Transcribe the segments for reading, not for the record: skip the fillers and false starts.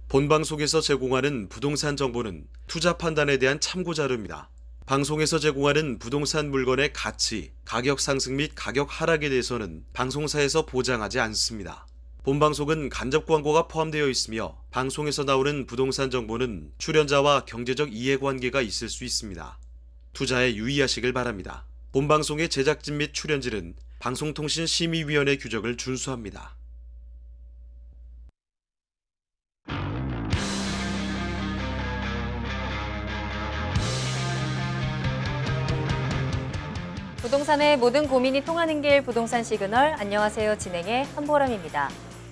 본방송에서 제공하는 부동산 정보는 투자 판단에 대한 참고 자료입니다. 방송에서 제공하는 부동산 물건의 가치, 가격 상승 및 가격 하락에 대해서는 방송사에서 보장하지 않습니다. 본방송은 간접 광고가 포함되어 있으며 방송에서 나오는 부동산 정보는 출연자와 경제적 이해관계가 있을 수 있습니다. 투자에 유의하시길 바랍니다. 본방송의 제작진 및 출연진은 방송통신심의위원회 규정을 준수합니다. 부동산의 모든 고민이 통하는 길 부동산 시그널. 안녕하세요. 진행의 한보람입니다.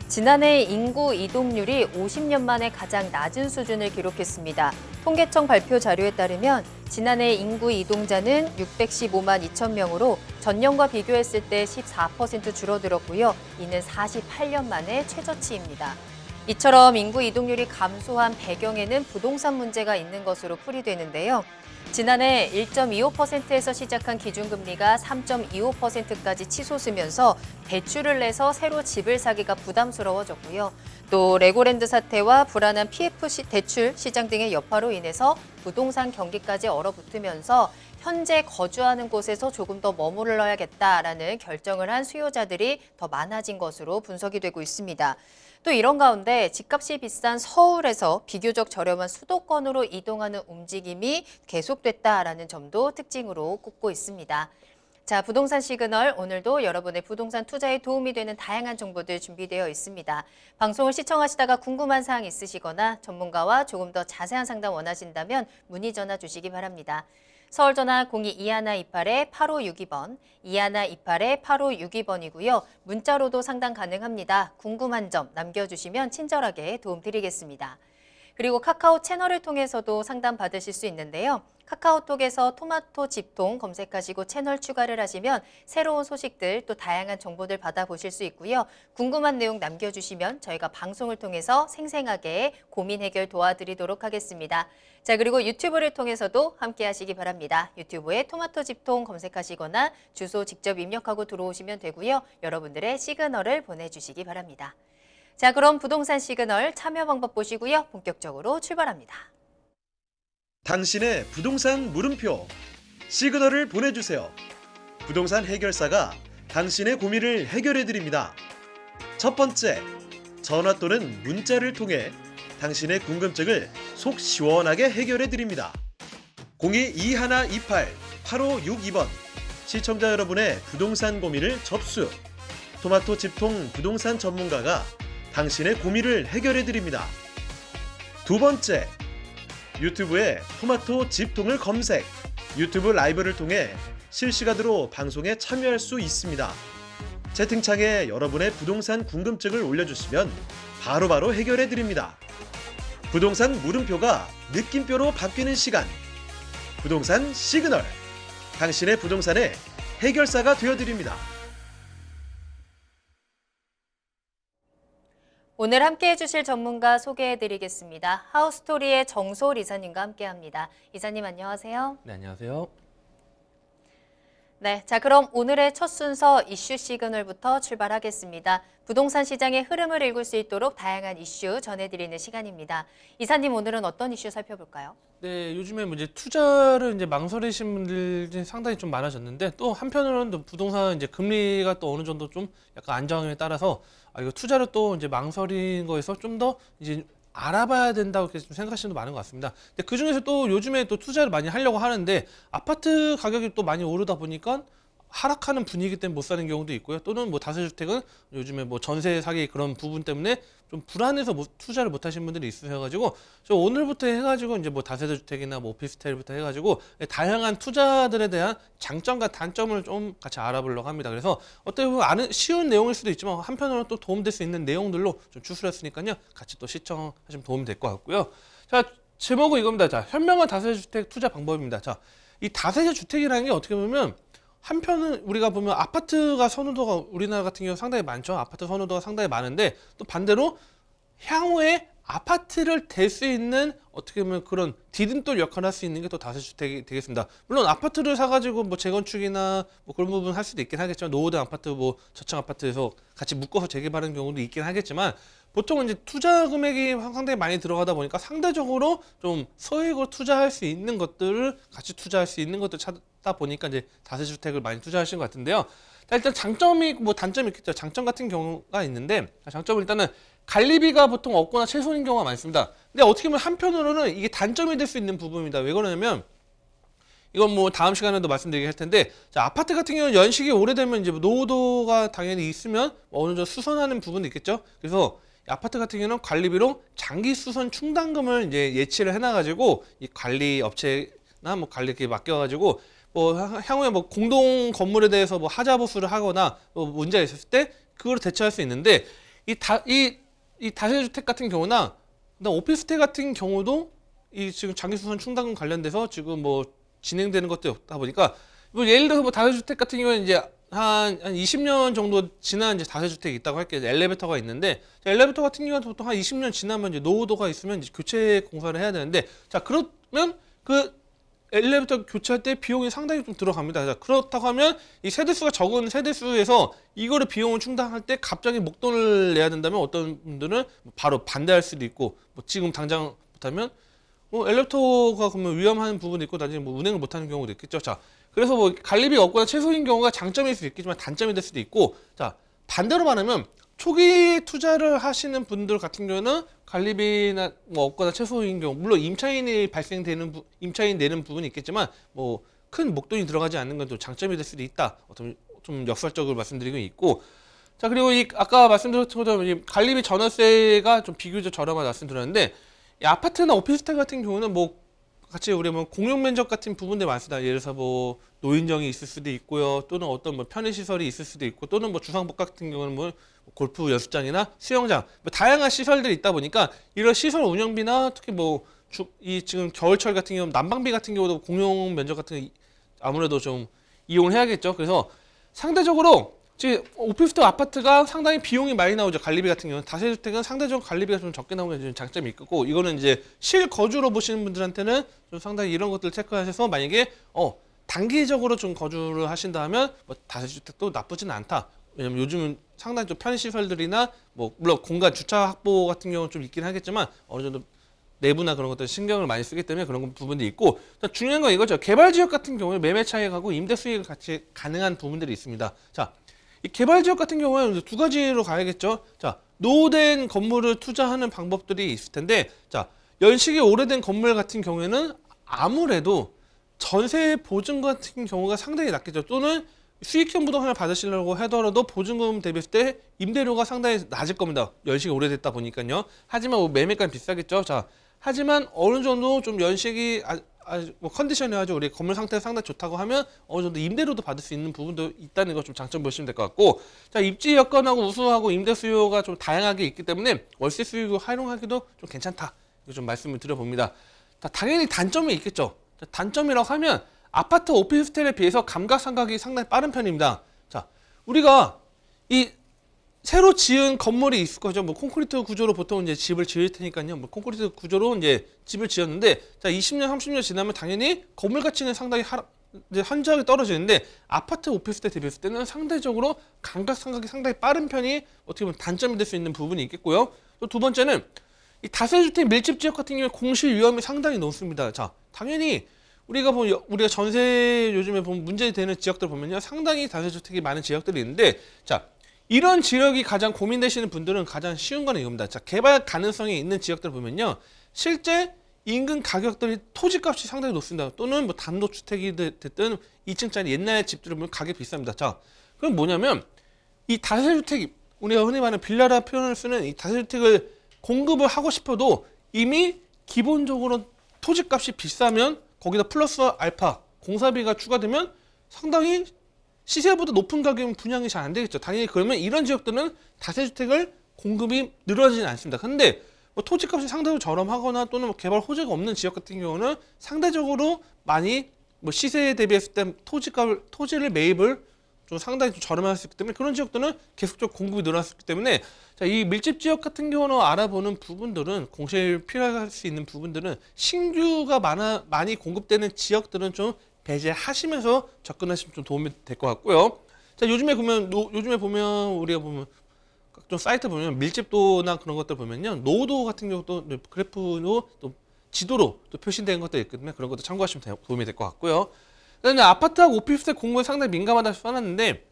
지난해 인구 이동률이 50년 만에 가장 낮은 수준을 기록했습니다. 통계청 발표 자료에 따르면 지난해 인구 이동자는 615만 2천 명으로 전년과 비교했을 때 14% 줄어들었고요. 이는 48년 만에 최저치입니다. 이처럼 인구 이동률이 감소한 배경에는 부동산 문제가 있는 것으로 풀이되는데요. 지난해 1.25%에서 시작한 기준금리가 3.25%까지 치솟으면서 대출을 내서 새로 집을 사기가 부담스러워졌고요. 또 레고랜드 사태와 불안한 PF 대출 시장 등의 여파로 인해서 부동산 경기까지 얼어붙으면서 현재 거주하는 곳에서 조금 더 머물러야겠다라는 결정을 한 수요자들이 더 많아진 것으로 분석이 되고 있습니다. 또 이런 가운데 집값이 비싼 서울에서 비교적 저렴한 수도권으로 이동하는 움직임이 계속됐다라는 점도 특징으로 꼽고 있습니다. 자, 부동산 시그널 오늘도 여러분의 부동산 투자에 도움이 되는 다양한 정보들 준비되어 있습니다. 방송을 시청하시다가 궁금한 사항 있으시거나 전문가와 조금 더 자세한 상담 원하신다면 문의 전화 주시기 바랍니다. 서울 전화 02-2128-8562번, 2128-8562번이고요. 문자로도 상담 가능합니다. 궁금한 점 남겨주시면 친절하게 도움드리겠습니다. 그리고 카카오 채널을 통해서도 상담 받으실 수 있는데요. 카카오톡에서 토마토 집통 검색하시고 채널 추가를 하시면 새로운 소식들 또 다양한 정보들 받아보실 수 있고요. 궁금한 내용 남겨주시면 저희가 방송을 통해서 생생하게 고민 해결 도와드리도록 하겠습니다. 자, 그리고 유튜브를 통해서도 함께 하시기 바랍니다. 유튜브에 토마토 집통 검색하시거나 주소 직접 입력하고 들어오시면 되고요. 여러분들의 시그널을 보내주시기 바랍니다. 자, 그럼 부동산 시그널 참여 방법 보시고요. 본격적으로 출발합니다. 당신의 부동산 물음표 시그널을 보내주세요. 부동산 해결사가 당신의 고민을 해결해드립니다. 첫 번째, 전화 또는 문자를 통해 당신의 궁금증을 속 시원하게 해결해드립니다. 02-2128-8562번 시청자 여러분의 부동산 고민을 접수. 토마토 집통 부동산 전문가가 당신의 고민을 해결해드립니다. 두 번째, 유튜브에 토마토 집통을 검색. 유튜브 라이브를 통해 실시간으로 방송에 참여할 수 있습니다. 채팅창에 여러분의 부동산 궁금증을 올려주시면 바로바로 해결해드립니다. 부동산 물음표가 느낌표로 바뀌는 시간. 부동산 시그널. 당신의 부동산의 해결사가 되어드립니다. 오늘 함께해 주실 전문가 소개해드리겠습니다. 하우스토리의 정소울 이사님과 함께합니다. 이사님 안녕하세요. 네, 안녕하세요. 네, 자 그럼 오늘의 첫 순서 이슈 시그널부터 출발하겠습니다. 부동산 시장의 흐름을 읽을 수 있도록 다양한 이슈 전해드리는 시간입니다. 이사님 오늘은 어떤 이슈 살펴볼까요? 네, 요즘에 이제 투자를 망설이신 분들이 상당히 좀 많아졌는데 또 한편으로는 또 부동산 이제 금리가 또 어느 정도 좀 약간 안정함에 따라서 이거 투자를 또 이제 망설인 거에서 좀 더 이제 알아봐야 된다고 좀 생각하시는 분도 많은 것 같습니다. 근데 그 중에서 또 요즘에 또 투자를 많이 하려고 하는데 아파트 가격이 또 많이 오르다 보니까 하락하는 분위기 때문에 못 사는 경우도 있고요. 또는 뭐 다세주택은 요즘에 뭐 전세 사기 그런 부분 때문에 좀 불안해서 투자를 못 하신 분들이 있으셔가지고 저 오늘부터 해가지고 이제 뭐 다세대주택이나 뭐 오피스텔부터 해가지고 다양한 투자들에 대한 장점과 단점을 좀 같이 알아보려고 합니다. 그래서 어떻게 보면 쉬운 내용일 수도 있지만 한편으로는 또 도움될 수 있는 내용들로 좀 추출했으니까요. 같이 또 시청하시면 도움이 될 것 같고요. 자, 제목은 이겁니다. 자, 현명한 다세대주택 투자 방법입니다. 자, 이 다세대주택이라는 게 어떻게 보면 한편은 우리가 보면 아파트가 선호도가 우리나라 같은 경우 상당히 많죠. 아파트 선호도가 상당히 많은데 또 반대로 향후에 아파트를 댈 수 있는 어떻게 보면 그런 디딤돌 역할을 할 수 있는 게 또 다세주택이 되겠습니다. 물론 아파트를 사가지고 뭐 재건축이나 뭐 그런 부분 할 수도 있긴 하겠지만 노후된 아파트 뭐 저층 아파트에서 같이 묶어서 재개발하는 경우도 있긴 하겠지만 보통은 이제 투자 금액이 상당히 많이 들어가다 보니까 상대적으로 좀 소액으로 투자할 수 있는 것들을 같이 투자할 수 있는 것들 찾다 보니까 이제 다세주택을 많이 투자하시는 것 같은데요. 자, 일단 장점이 있고 뭐 단점이 있겠죠. 장점 같은 경우가 있는데, 장점은 일단은 관리비가 보통 없거나 최소인 경우가 많습니다. 근데 어떻게 보면 한편으로는 이게 단점이 될 수 있는 부분입니다. 왜 그러냐면 이건 뭐 다음 시간에도 말씀드리긴 할 텐데, 자, 아파트 같은 경우는 연식이 오래되면 이제 노후도가 당연히 있으면 어느 정도 수선하는 부분도 있겠죠. 그래서 아파트 같은 경우는 관리비로 장기 수선 충당금을 이제 예치를 해놔가지고 이 관리 업체나 뭐 관리 이렇게 맡겨가지고 뭐 향후에 뭐 공동 건물에 대해서 뭐 하자 보수를 하거나 뭐 문제가 있었을 때 그걸 대처할 수 있는데, 이 다세주택 같은 경우나 오피스텔 같은 경우도 이 지금 장기 수선 충당금 관련돼서 지금 뭐 진행되는 것도 없다 보니까, 뭐 예를 들어서 뭐 다세주택 같은 경우는 이제 한 20년 정도 지난 이제 다세주택이 있다고 할게요. 엘리베이터가 있는데, 자, 엘리베이터 같은 경우는 보통 한 20년 지나면 이제 노후도가 있으면 이제 교체 공사를 해야 되는데, 자, 그러면 그 엘리베이터 교체할 때 비용이 상당히 좀 들어갑니다. 자, 그렇다고 하면 이 세대수가 적은 세대수에서 이거를 비용을 충당할 때 갑자기 목돈을 내야 된다면 어떤 분들은 바로 반대할 수도 있고, 뭐 지금 당장 못하면 뭐 엘리베이터가 그러면 위험한 부분도 있고 나중에 뭐 운행을 못하는 경우도 있겠죠. 자, 그래서 뭐 관리비 없거나 최소인 경우가 장점일 수도 있겠지만 단점이 될 수도 있고, 자, 반대로 말하면 초기 투자를 하시는 분들 같은 경우는 관리비나 뭐 없거나 최소인 경우, 물론 임차인이 임차인 내는 부분이 있겠지만 뭐 큰 목돈이 들어가지 않는 건 또 장점이 될 수도 있다. 어떤 좀 역설적으로 말씀드리고 있고, 자, 그리고 이 아까 말씀드렸던 것처럼 이 관리비 전월세가 좀 비교적 저렴하다 말씀드렸는데, 이 아파트나 오피스텔 같은 경우는 뭐 같이 우리 뭐 공용 면적 같은 부분들 많습니다. 예를 들어서 뭐 노인정이 있을 수도 있고요, 또는 어떤 뭐 편의 시설이 있을 수도 있고, 또는 뭐 주상복 같은 경우는 뭐 골프 연습장이나 수영장, 뭐 다양한 시설들이 있다 보니까 이런 시설 운영비나 특히 뭐 이 지금 겨울철 같은 경우 난방비 같은 경우도 공용 면적 같은 거 아무래도 좀 이용을 해야겠죠. 그래서 상대적으로 지금 오피스텔 아파트가 상당히 비용이 많이 나오죠. 관리비 같은 경우는 다세주택은 상대적으로 관리비가 좀 적게 나오는 게 장점이 있고, 이거는 이제 실거주로 보시는 분들한테는 좀 상당히 이런 것들을 체크하셔서 만약에 단기적으로 좀 거주를 하신다면 뭐 다세주택도 나쁘지는 않다. 왜냐면 요즘은 상당히 좀 편의시설들이나 뭐 물론 공간 주차 확보 같은 경우는 좀 있긴 하겠지만 어느 정도 내부나 그런 것들 신경을 많이 쓰기 때문에 그런 부분도 있고, 중요한 건 이거죠. 개발지역 같은 경우에 매매 차익하고 임대 수익을 같이 가능한 부분들이 있습니다. 자, 이 개발지역 같은 경우에는 두 가지로 가야겠죠. 자, 노후된 건물을 투자하는 방법들이 있을 텐데, 자, 연식이 오래된 건물 같은 경우에는 아무래도 전세 보증 같은 경우가 상당히 낮겠죠. 또는 수익형 부동산을 받으시려고 하더라도 보증금 대비했을 때 임대료가 상당히 낮을 겁니다. 연식이 오래됐다 보니까요. 하지만 뭐 매매가는 비싸겠죠. 자, 하지만 어느 정도 좀 연식이 뭐 컨디션이 아주 우리 건물 상태가 상당히 좋다고 하면 어느 정도 임대료도 받을 수 있는 부분도 있다는 거 좀 장점 보시면 될 것 같고, 자, 입지 여건하고 우수하고 임대 수요가 좀 다양하게 있기 때문에 월세 수익을 활용하기도 좀 괜찮다. 이거 좀 말씀을 드려봅니다. 자, 당연히 단점이 있겠죠. 자, 단점이라고 하면 아파트 오피스텔에 비해서 감각상각이 상당히 빠른 편입니다. 자, 우리가 이 새로 지은 건물이 있을 거죠. 뭐 콘크리트 구조로 보통 이제 집을 지을 테니까요. 뭐 콘크리트 구조로 이제 집을 지었는데, 자, 20년, 30년 지나면 당연히 건물 가치는 상당히 이제 한저하게 떨어지는데, 아파트 오피스텔 대비했을 때는 상대적으로 감각상각이 상당히 빠른 편이 어떻게 보면 단점이 될 수 있는 부분이 있겠고요. 또 두 번째는 이 다세주택 밀집 지역 같은 경우에 공실 위험이 상당히 높습니다. 자, 당연히 우리가 전세 요즘에 보면 문제되는 지역들 보면요, 상당히 다세주택이 많은 지역들이 있는데, 자, 이런 지역이 가장 고민되시는 분들은 가장 쉬운 거는 이겁니다. 자, 개발 가능성이 있는 지역들 보면요, 실제 인근 가격들이 토지값이 상당히 높습니다. 또는 뭐 단독주택이 됐든 2층짜리 옛날 집들을 보면 가격이 비쌉니다. 자, 그럼 뭐냐면 이 다세주택이 우리가 흔히 말하는 빌라라 표현을 쓰는 이 다세주택을 공급을 하고 싶어도 이미 기본적으로 토지값이 비싸면 거기다 플러스 알파 공사비가 추가되면 상당히 시세보다 높은 가격이면 분양이 잘 안 되겠죠. 당연히 그러면 이런 지역들은 다세주택을 공급이 늘어나지는 않습니다. 근데 뭐 토지값이 상대적으로 저렴하거나 또는 뭐 개발 호재가 없는 지역 같은 경우는 상대적으로 많이 뭐 시세에 대비했을 때 토지를 매입을 좀 상당히 좀 저렴할 수 있기 때문에 그런 지역들은 계속적으로 공급이 늘어났기 때문에, 자, 이 밀집 지역 같은 경우는 알아보는 부분들은 공실 필요할 수 있는 부분들은 신규가 많이 공급되는 지역들은 좀 배제하시면서 접근하시면 좀 도움이 될 것 같고요. 자, 요즘에 보면 우리가 보면 각종 사이트 보면 밀집도나 그런 것들 보면요, 노후도 같은 경우도 그래프로 또 지도로 또 표시된 것도 있거든요. 그런 것도 참고하시면 도움이 될 것 같고요. 그다음에 아파트하고 오피스텔 공부에 상당히 민감하다고 써놨는데,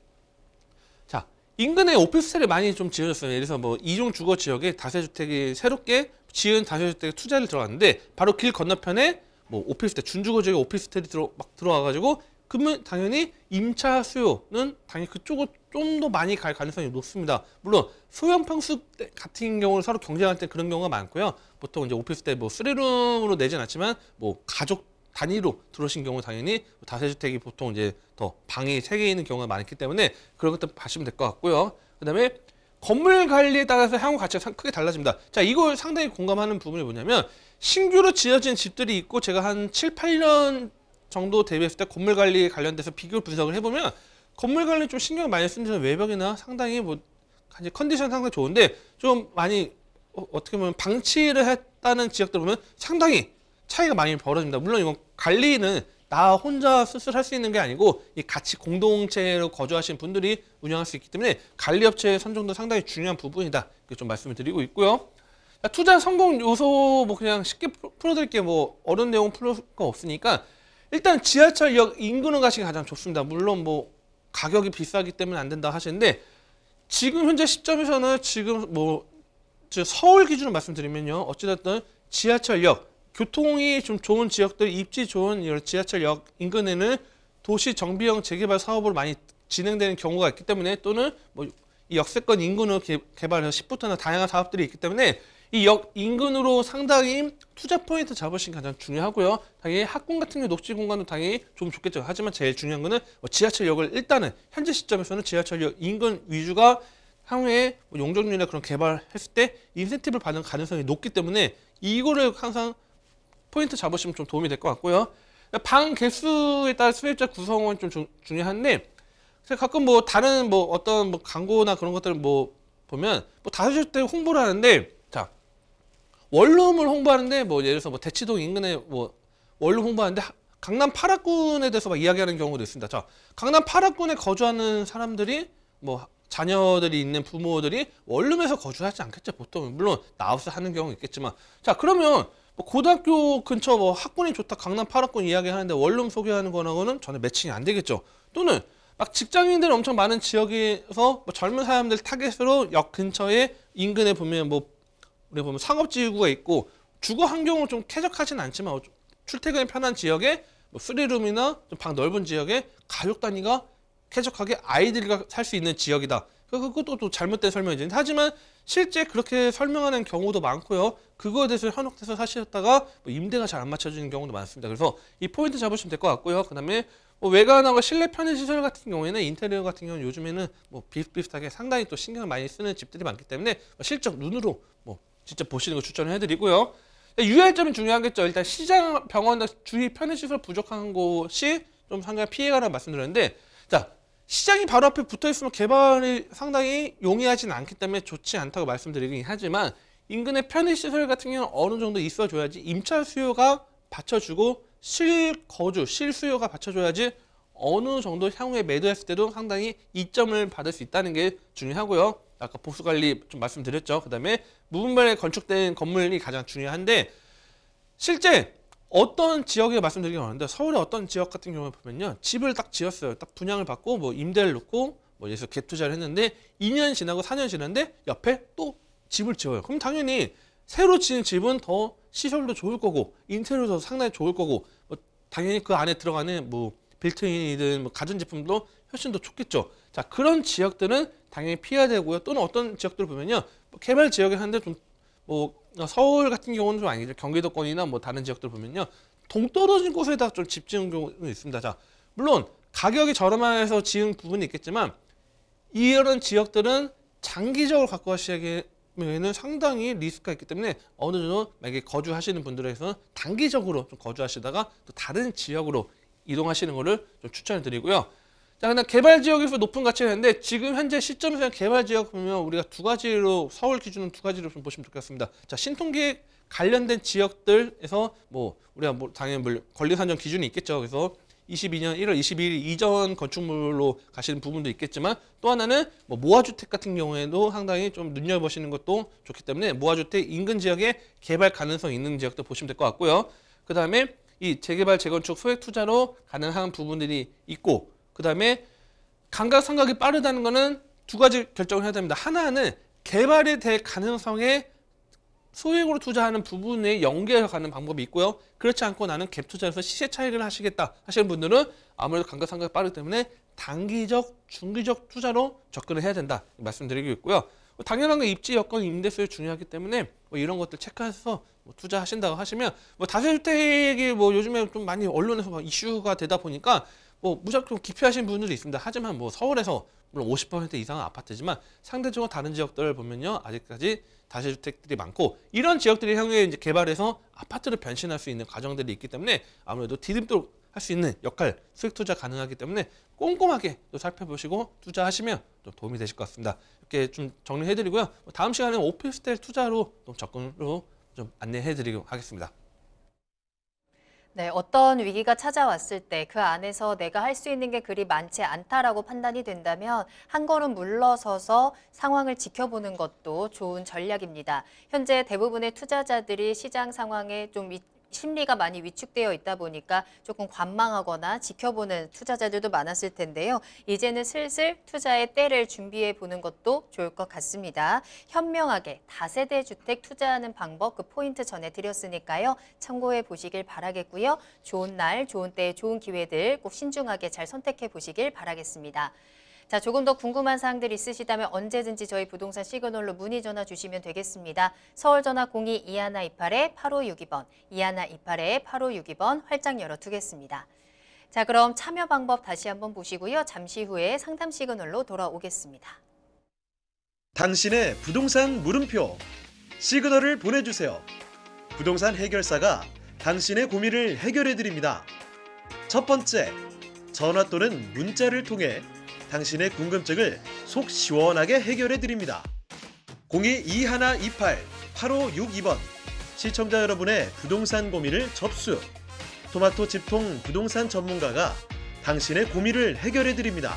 자, 인근에 오피스텔이 많이 좀 지어졌어요. 예를 들어서 뭐 이종 주거 지역에 다세주택이 새롭게 지은 다세주택에 투자를 들어갔는데, 바로 길 건너편에 뭐 오피스텔, 준주거 지역에 오피스텔이 막 들어와가지고, 그러면 당연히 임차 수요는 당연히 그쪽으로 좀 더 많이 갈 가능성이 높습니다. 물론 소형 평수 같은 경우는 서로 경쟁할 때 그런 경우가 많고요. 보통 이제 오피스텔 뭐 3룸으로 내진 않지만 뭐 가족 단위로 들어오신 경우 당연히 다세주택이 보통 이제 더 방이 3개 있는 경우가 많기 때문에 그런 것들 봐주시면 될 것 같고요. 그다음에 건물 관리에 따라서 향후 가치가 크게 달라집니다. 자, 이걸 상당히 공감하는 부분이 뭐냐면, 신규로 지어진 집들이 있고 제가 한 7, 8년 정도 대비했을 때 건물 관리에 관련돼서 비교 분석을 해보면, 건물 관리 좀 신경 많이 쓰는 외벽이나 상당히 뭐 컨디션 상당히 좋은데, 좀 많이 어떻게 보면 방치를 했다는 지역들 보면 상당히 차이가 많이 벌어집니다. 물론 이건 관리는 나 혼자 스스로 할 수 있는 게 아니고 이 같이 공동체로 거주하시는 분들이 운영할 수 있기 때문에 관리업체의 선정도 상당히 중요한 부분이다. 이렇게 좀 말씀을 드리고 있고요. 투자 성공 요소 뭐 그냥 쉽게 풀어드릴게요. 뭐 어려운 내용 풀을 거 없으니까, 일단 지하철역 인근을 가시기 가장 좋습니다. 물론 뭐 가격이 비싸기 때문에 안 된다 하시는데, 지금 현재 시점에서는 지금 뭐 서울 기준으로 말씀드리면요, 어찌됐든 지하철역, 교통이 좀 좋은 지역들, 입지 좋은 이런 지하철역 인근에는 도시 정비형 재개발 사업으로 많이 진행되는 경우가 있기 때문에, 또는 뭐 이 역세권 인근으로 개발해서 10부터나 다양한 사업들이 있기 때문에 이 역 인근으로 상당히 투자 포인트 잡으시는 게 가장 중요하고요. 당연히 학군 같은 경우 녹지 공간도 당연히 좀 좋겠죠. 하지만 제일 중요한 거는 지하철역을 일단은 현재 시점에서는 지하철역 인근 위주가 향후에 뭐 용적률이나 그런 개발했을 때 인센티브를 받는 가능성이 높기 때문에 이거를 항상 포인트 잡으시면 좀 도움이 될 것 같고요. 방 개수에 따라 수요자 구성은 좀 중요한데, 제가 가끔 뭐 다른 뭐 어떤 뭐 광고나 그런 것들을 뭐 보면 뭐 다세주택 홍보를 하는데, 자, 원룸을 홍보하는데 뭐 예를 들어서 뭐 대치동 인근에 뭐 원룸 홍보하는데 강남 8학군에 대해서 막 이야기하는 경우도 있습니다. 자, 강남 8학군에 거주하는 사람들이 뭐 자녀들이 있는 부모들이 원룸에서 거주하지 않겠죠. 보통 물론 나우스 하는 경우 있겠지만, 자, 그러면 뭐 고등학교 근처 뭐 학군이 좋다, 강남 8학군 이야기하는데 원룸 소개하는 거하고는 전혀 매칭이 안 되겠죠. 또는 막 직장인들 엄청 많은 지역에서 뭐 젊은 사람들 타겟으로 역 근처에 인근에 보면 뭐 우리 보면 상업지구가 있고 주거 환경은 좀 쾌적하진 않지만 출퇴근이 편한 지역에 뭐 3룸이나 좀 방 넓은 지역에 가족 단위가 쾌적하게 아이들이 살 수 있는 지역이다. 그것도 또 잘못된 설명이지. 하지만 실제 그렇게 설명하는 경우도 많고요. 그거에 대해서 현혹돼서 사시다가 뭐 임대가 잘 안 맞춰지는 경우도 많습니다. 그래서 이 포인트 잡으시면 될 것 같고요. 그 다음에 뭐 외관하고 실내 편의시설 같은 경우에는, 인테리어 같은 경우는 요즘에는 뭐 비슷비슷하게 상당히 또 신경을 많이 쓰는 집들이 많기 때문에 실적 눈으로 뭐 직접 보시는 거 추천을 해드리고요. 유의할 점이 중요하겠죠. 일단 시장, 병원, 주위 편의시설 부족한 곳이 좀 상당히 피해가라고 말씀드렸는데, 자, 시장이 바로 앞에 붙어 있으면 개발이 상당히 용이하지는 않기 때문에 좋지 않다고 말씀드리긴 하지만, 인근의 편의시설 같은 경우는 어느 정도 있어줘야지 임차 수요가 받쳐주고 실거주, 실수요가 받쳐줘야지 어느 정도 향후에 매도했을 때도 상당히 이점을 받을 수 있다는 게 중요하고요. 아까 보수관리 좀 말씀드렸죠. 그 다음에 무분별하게 건축된 건물이 가장 중요한데, 실제 어떤 지역에 말씀드리기 어려운데, 서울의 어떤 지역 같은 경우에 보면요, 집을 딱 지었어요. 딱 분양을 받고 뭐 임대를 놓고 뭐 예를 들어서 갭투자를 했는데 2년 지나고 4년 지났는데 옆에 또 집을 지어요. 그럼 당연히 새로 지은 집은 더 시설도 좋을 거고 인테리어도 상당히 좋을 거고 뭐 당연히 그 안에 들어가는 뭐 빌트인이든 뭐 가전제품도 훨씬 더 좋겠죠. 자, 그런 지역들은 당연히 피해야 되고요. 또는 어떤 지역들을 보면요, 뭐 개발 지역에 하는데 좀 뭐 서울 같은 경우는 좀 아니죠. 경기도권이나 뭐 다른 지역들 보면요, 동떨어진 곳에다 좀 집 지은 경우는 있습니다. 자, 물론 가격이 저렴해서 지은 부분이 있겠지만 이런 지역들은 장기적으로 갖고 가시기에는 상당히 리스크가 있기 때문에 어느 정도 만약에 거주하시는 분들에서는 단기적으로 좀 거주하시다가 또 다른 지역으로 이동하시는 것을 좀 추천을 드리고요. 자, 그다음 개발 지역에서 높은 가치가 있는데, 지금 현재 시점에서 개발 지역 보면 우리가 두 가지로, 서울 기준은 두 가지로 좀 보시면 좋겠습니다. 자, 신통기획 관련된 지역들에서 뭐 우리가 뭐 당연히 뭐 권리산정 기준이 있겠죠. 그래서 22년 1월 22일 이전 건축물로 가시는 부분도 있겠지만 또 하나는 뭐 모아주택 같은 경우에도 상당히 좀 눈여보시는 것도 좋기 때문에 모아주택 인근 지역에 개발 가능성 있는 지역도 보시면 될 것 같고요. 그 다음에 이 재개발, 재건축, 소액 투자로 가능한 부분들이 있고 그 다음에 감가상각이 빠르다는 거는 두 가지 결정을 해야 됩니다. 하나는 개발이 될 가능성에 소액으로 투자하는 부분에 연계해서 가는 방법이 있고요. 그렇지 않고 나는 갭 투자해서 시세 차익을 하시겠다 하시는 분들은 아무래도 감가상각이 빠르기 때문에 단기적, 중기적 투자로 접근을 해야 된다 말씀드리고 있고요. 당연한 건 입지 여건, 임대수율 중요하기 때문에 뭐 이런 것들 체크해서 뭐 투자하신다고 하시면 뭐 다세주택이 뭐 요즘에 좀 많이 언론에서 막 이슈가 되다 보니까 뭐 무작정 기피하시는 분들이 있습니다. 하지만 뭐 서울에서 물론 50% 이상은 아파트지만 상대적으로 다른 지역들을 보면요 아직까지 다세주택들이 많고 이런 지역들이 향후에 이제 개발해서 아파트로 변신할 수 있는 과정들이 있기 때문에 아무래도 디딤돌 할 수 있는 역할, 수익 투자 가능하기 때문에 꼼꼼하게 또 살펴보시고 투자하시면 좀 도움이 되실 것 같습니다. 이렇게 좀 정리해드리고요. 다음 시간에는 오피스텔 투자로 좀 접근으로 좀 안내해드리도록 하겠습니다. 네, 어떤 위기가 찾아왔을 때 그 안에서 내가 할 수 있는 게 그리 많지 않다라고 판단이 된다면 한 걸음 물러서서 상황을 지켜보는 것도 좋은 전략입니다. 현재 대부분의 투자자들이 시장 상황에 좀 심리가 많이 위축되어 있다 보니까 조금 관망하거나 지켜보는 투자자들도 많았을 텐데요. 이제는 슬슬 투자의 때를 준비해 보는 것도 좋을 것 같습니다. 현명하게 다세대 주택 투자하는 방법 그 포인트 전해드렸으니까요. 참고해 보시길 바라겠고요. 좋은 날, 좋은 때, 좋은 기회들 꼭 신중하게 잘 선택해 보시길 바라겠습니다. 자, 조금 더 궁금한 사항들 있으시다면 언제든지 저희 부동산 시그널로 문의 전화 주시면 되겠습니다. 서울 전화 02-2128-8562번, 2128-8562번 활짝 열어두겠습니다. 자, 그럼 참여 방법 다시 한번 보시고요. 잠시 후에 상담 시그널로 돌아오겠습니다. 당신의 부동산 물음표 시그널을 보내주세요. 부동산 해결사가 당신의 고민을 해결해 드립니다. 첫 번째, 전화 또는 문자를 통해 당신의 궁금증을 속 시원하게 해결해 드립니다. 02-2128-8562번 시청자 여러분의 부동산 고민을 접수. 토마토 집통 부동산 전문가가 당신의 고민을 해결해 드립니다.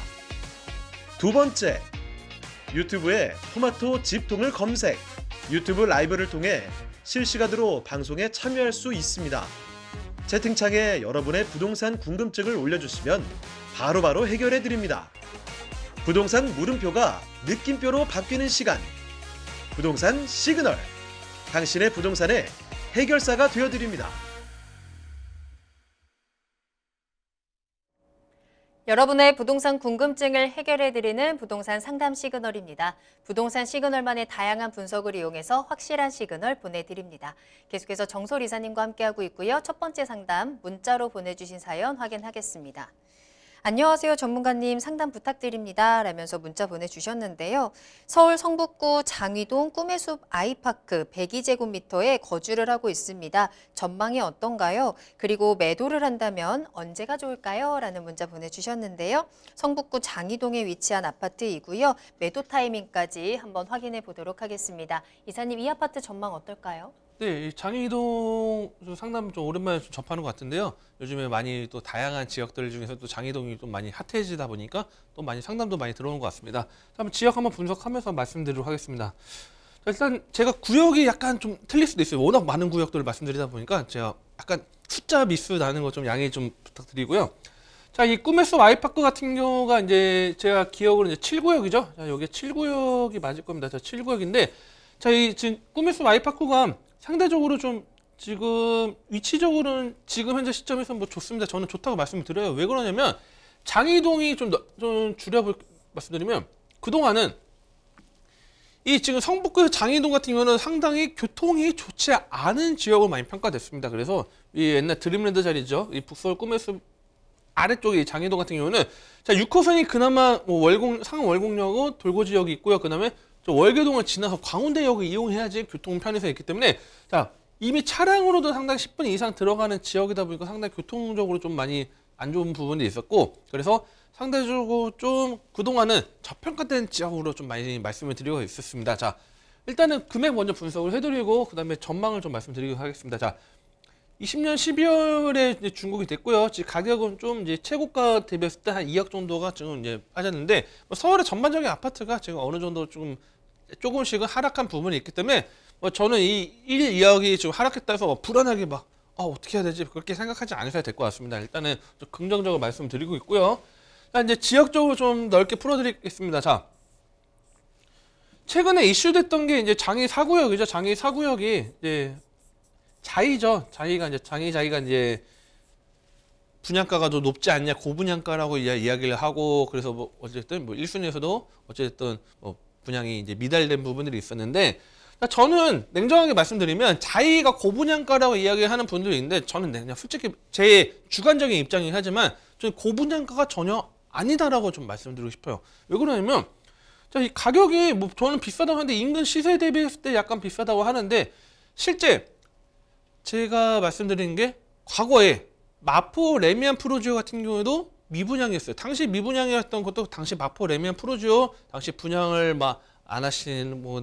두 번째, 유튜브에 토마토 집통을 검색. 유튜브 라이브를 통해 실시간으로 방송에 참여할 수 있습니다. 채팅창에 여러분의 부동산 궁금증을 올려주시면 바로바로 해결해 드립니다. 부동산 물음표가 느낌표로 바뀌는 시간. 부동산 시그널. 당신의 부동산의 해결사가 되어드립니다. 여러분의 부동산 궁금증을 해결해드리는 부동산 상담 시그널입니다. 부동산 시그널만의 다양한 분석을 이용해서 확실한 시그널 보내드립니다. 계속해서 정솔 이사님과 함께하고 있고요. 첫 번째 상담 문자로 보내주신 사연 확인하겠습니다. 안녕하세요. 전문가님 상담 부탁드립니다. 라면서 문자 보내주셨는데요. 서울 성북구 장위동 꿈의숲 아이파크 102제곱미터에 거주를 하고 있습니다. 전망이 어떤가요? 그리고 매도를 한다면 언제가 좋을까요? 라는 문자 보내주셨는데요. 성북구 장위동에 위치한 아파트이고요. 매도 타이밍까지 한번 확인해 보도록 하겠습니다. 이사님, 이 아파트 전망 어떨까요? 네, 장위동 상담 좀 오랜만에 좀 접하는 것 같은데요. 요즘에 많이 또 다양한 지역들 중에서 또 장위동이 좀 많이 핫해지다 보니까 또 많이 상담도 많이 들어오는 것 같습니다. 한번 지역 한번 분석하면서 말씀드리도록 하겠습니다. 일단 제가 구역이 약간 좀 틀릴 수도 있어요. 워낙 많은 구역들을 말씀드리다 보니까 제가 약간 숫자 미스 나는 거 좀 양해 좀 부탁드리고요. 자, 이 꿈의 숲 아이파크 같은 경우가 이제 제가 기억으로 이제 7구역이죠. 자, 여기 7구역이 맞을 겁니다. 자, 7구역인데 자, 이 지금 꿈의 숲 아이파크가 상대적으로 좀 지금 위치적으로는 지금 현재 시점에서 뭐 좋습니다. 저는 좋다고 말씀을 드려요. 왜 그러냐면 장위동이 좀 말씀드리면 그동안은 이 지금 성북구 장위동 같은 경우는 상당히 교통이 좋지 않은 지역으로 많이 평가됐습니다. 그래서 이 옛날 드림랜드 자리죠. 이 북서울 꿈의 숲 아래쪽에 이 장위동 같은 경우는 자 6호선이 그나마 뭐 상암 월곡역은 돌고 지역이 있고요. 그다음에 월계동을 지나서 광운대역을 이용해야지 교통 편의성이 있기 때문에 자 이미 차량으로도 상당히 10분 이상 들어가는 지역이다 보니까 상당히 교통적으로 좀 많이 안 좋은 부분이 있었고 그래서 상대적으로 좀 그동안은 저평가된 지역으로 좀 많이 말씀을 드리고 있었습니다. 자 일단은 금액 먼저 분석을 해드리고 그 다음에 전망을 좀 말씀드리도록 하겠습니다. 자 20년 12월에 이제 준공이 됐고요. 지금 가격은 좀 이제 최고가 대비했을 때 한 2억 정도가 지금 이제 빠졌는데 뭐 서울의 전반적인 아파트가 지금 어느 정도 조금씩은 하락한 부분이 있기 때문에 뭐 저는 이 1, 2억이 지금 하락했다 해서 불안하게 막 어떻게 해야 되지 그렇게 생각하지 않으셔야 될 것 같습니다. 일단은 좀 긍정적으로 말씀드리고 있고요. 자, 이제 지역적으로 좀 넓게 풀어드리겠습니다. 자, 최근에 이슈됐던 게 이제 장이 4구역이죠. 장이 4구역이 이제 자이죠. 자이가 이제 분양가가 더 높지 않냐 고분양가라고 이야기를 하고 그래서 뭐 어쨌든 뭐 1순위에서도 어쨌든 뭐 분양이 이제 미달된 부분들이 있었는데 저는 냉정하게 말씀드리면 자이가 고분양가라고 이야기하는 분들이 있는데 저는 그냥 솔직히 제 주관적인 입장이긴 하지만 저는 고분양가가 전혀 아니다라고 좀 말씀드리고 싶어요. 왜 그러냐면 자, 이 가격이 뭐 저는 비싸다고 하는데 인근 시세 대비했을 때 약간 비싸다고 하는데 실제 제가 말씀드린 게 과거에 마포 레미안 프로지오 같은 경우에도 미분양이었어요. 당시 미분양이었던 것도 당시 마포 레미안 프로지오 당시 분양을 막 안 하시는 뭐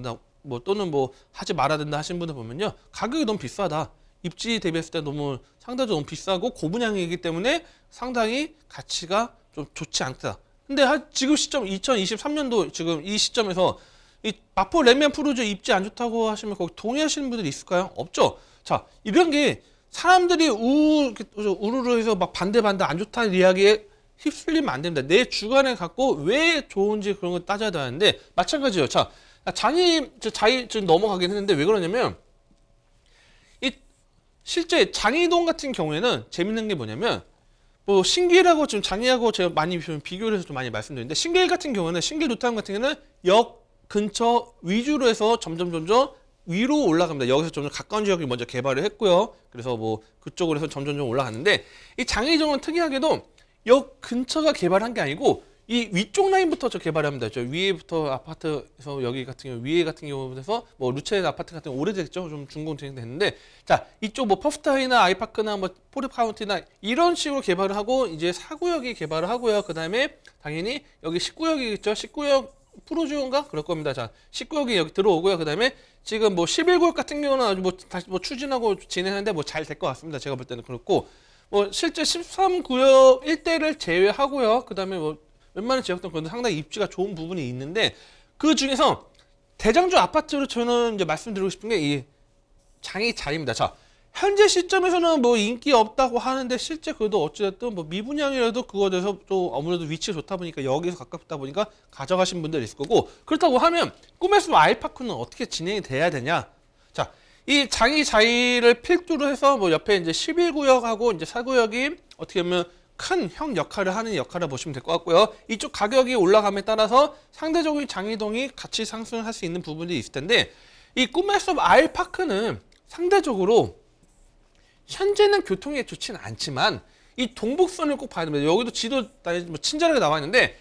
또는 뭐 하지 말아야 된다 하시는 분들 보면요. 가격이 너무 비싸다. 입지 대비했을 때 너무 상당히 너무 비싸고 고분양이기 때문에 상당히 가치가 좀 좋지 않다. 근데 지금 시점 2023년도 지금 이 시점에서 이 마포 레미안 프로지오 입지 안 좋다고 하시면 거기 동의하시는 분들이 있을까요? 없죠. 자, 이런 게 사람들이 우르르 해서 막 반대 안 좋다는 이야기에 휩쓸리면 안 됩니다. 내 주관을 갖고 왜 좋은지 그런 걸 따져야 되는데 마찬가지예요. 자, 자이 지금 넘어가긴 했는데 왜 그러냐면 이 실제 장이동 같은 경우에는 재밌는 게 뭐냐면 뭐 신길하고 지금 장이하고 제가 많이 비교를 해서 좀 많이 말씀드리는데 신길 같은 경우는 신길 노타운 같은 경우는 역 근처 위주로 해서 점점 위로 올라갑니다. 여기서 점점 가까운 지역을 먼저 개발을 했고요. 그래서 뭐 그쪽으로 해서 점점 올라갔는데 이 장이동은 특이하게도 역 근처가 개발한 게 아니고 이 위쪽 라인부터 개발합니다. 저 위에부터 아파트에서 여기 같은 경우 위에 같은 경우에서 뭐 루체 아파트 같은 경우 오래됐죠. 좀 준공됐는데 자 이쪽 뭐 퍼스트하이나 아이파크나 뭐 포르카운티나 이런 식으로 개발을 하고 이제 4구역이 개발을 하고요. 그 다음에 당연히 여기 19구역이 있죠. 19구역 프로지오인가 그럴 겁니다. 자 19구역이 여기 들어오고요. 그 다음에 지금 뭐 11구역 같은 경우는 아주 뭐 다시 뭐 추진하고 진행하는데 뭐 잘 될 것 같습니다. 제가 볼 때는 그렇고 뭐 실제 13구역 일대를 제외하고요. 그 다음에 뭐 웬만한 지역들은 그래도 상당히 입지가 좋은 부분이 있는데 그 중에서 대장주 아파트로 저는 이제 말씀드리고 싶은 게 이 장이자입니다. 자 현재 시점에서는 뭐 인기 없다고 하는데 실제 그래도 어찌됐든 뭐 미분양이라도 그거에 대해서 또 아무래도 위치가 좋다 보니까 여기서 가깝다 보니까 가져가신 분들이 있을 거고 그렇다고 하면 꿈의 숲 아이파크는 어떻게 진행이 돼야 되냐? 자 이 장이자이를 필두로 해서 뭐 옆에 이제 11구역하고 이제 4구역이 어떻게 보면 큰 형 역할을 하는 역할을 보시면 될 것 같고요. 이쪽 가격이 올라감에 따라서 상대적으로 장이동이 같이 상승할 수 있는 부분이 있을 텐데 이 꿈의 숲 아이파크는 상대적으로 현재는 교통이 좋지는 않지만 이 동북선을 꼭 봐야 됩니다. 여기도 지도 뭐 친절하게 나와 있는데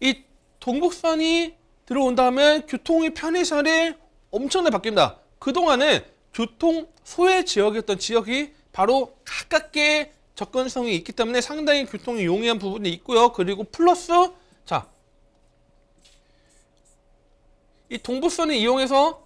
이 동북선이 들어온다면 교통이 편의시설이 엄청나게 바뀝니다. 그동안은 교통 소외 지역이었던 지역이 바로 가깝게 접근성이 있기 때문에 상당히 교통이 용이한 부분이 있고요. 그리고 플러스 자, 이 동북선을 이용해서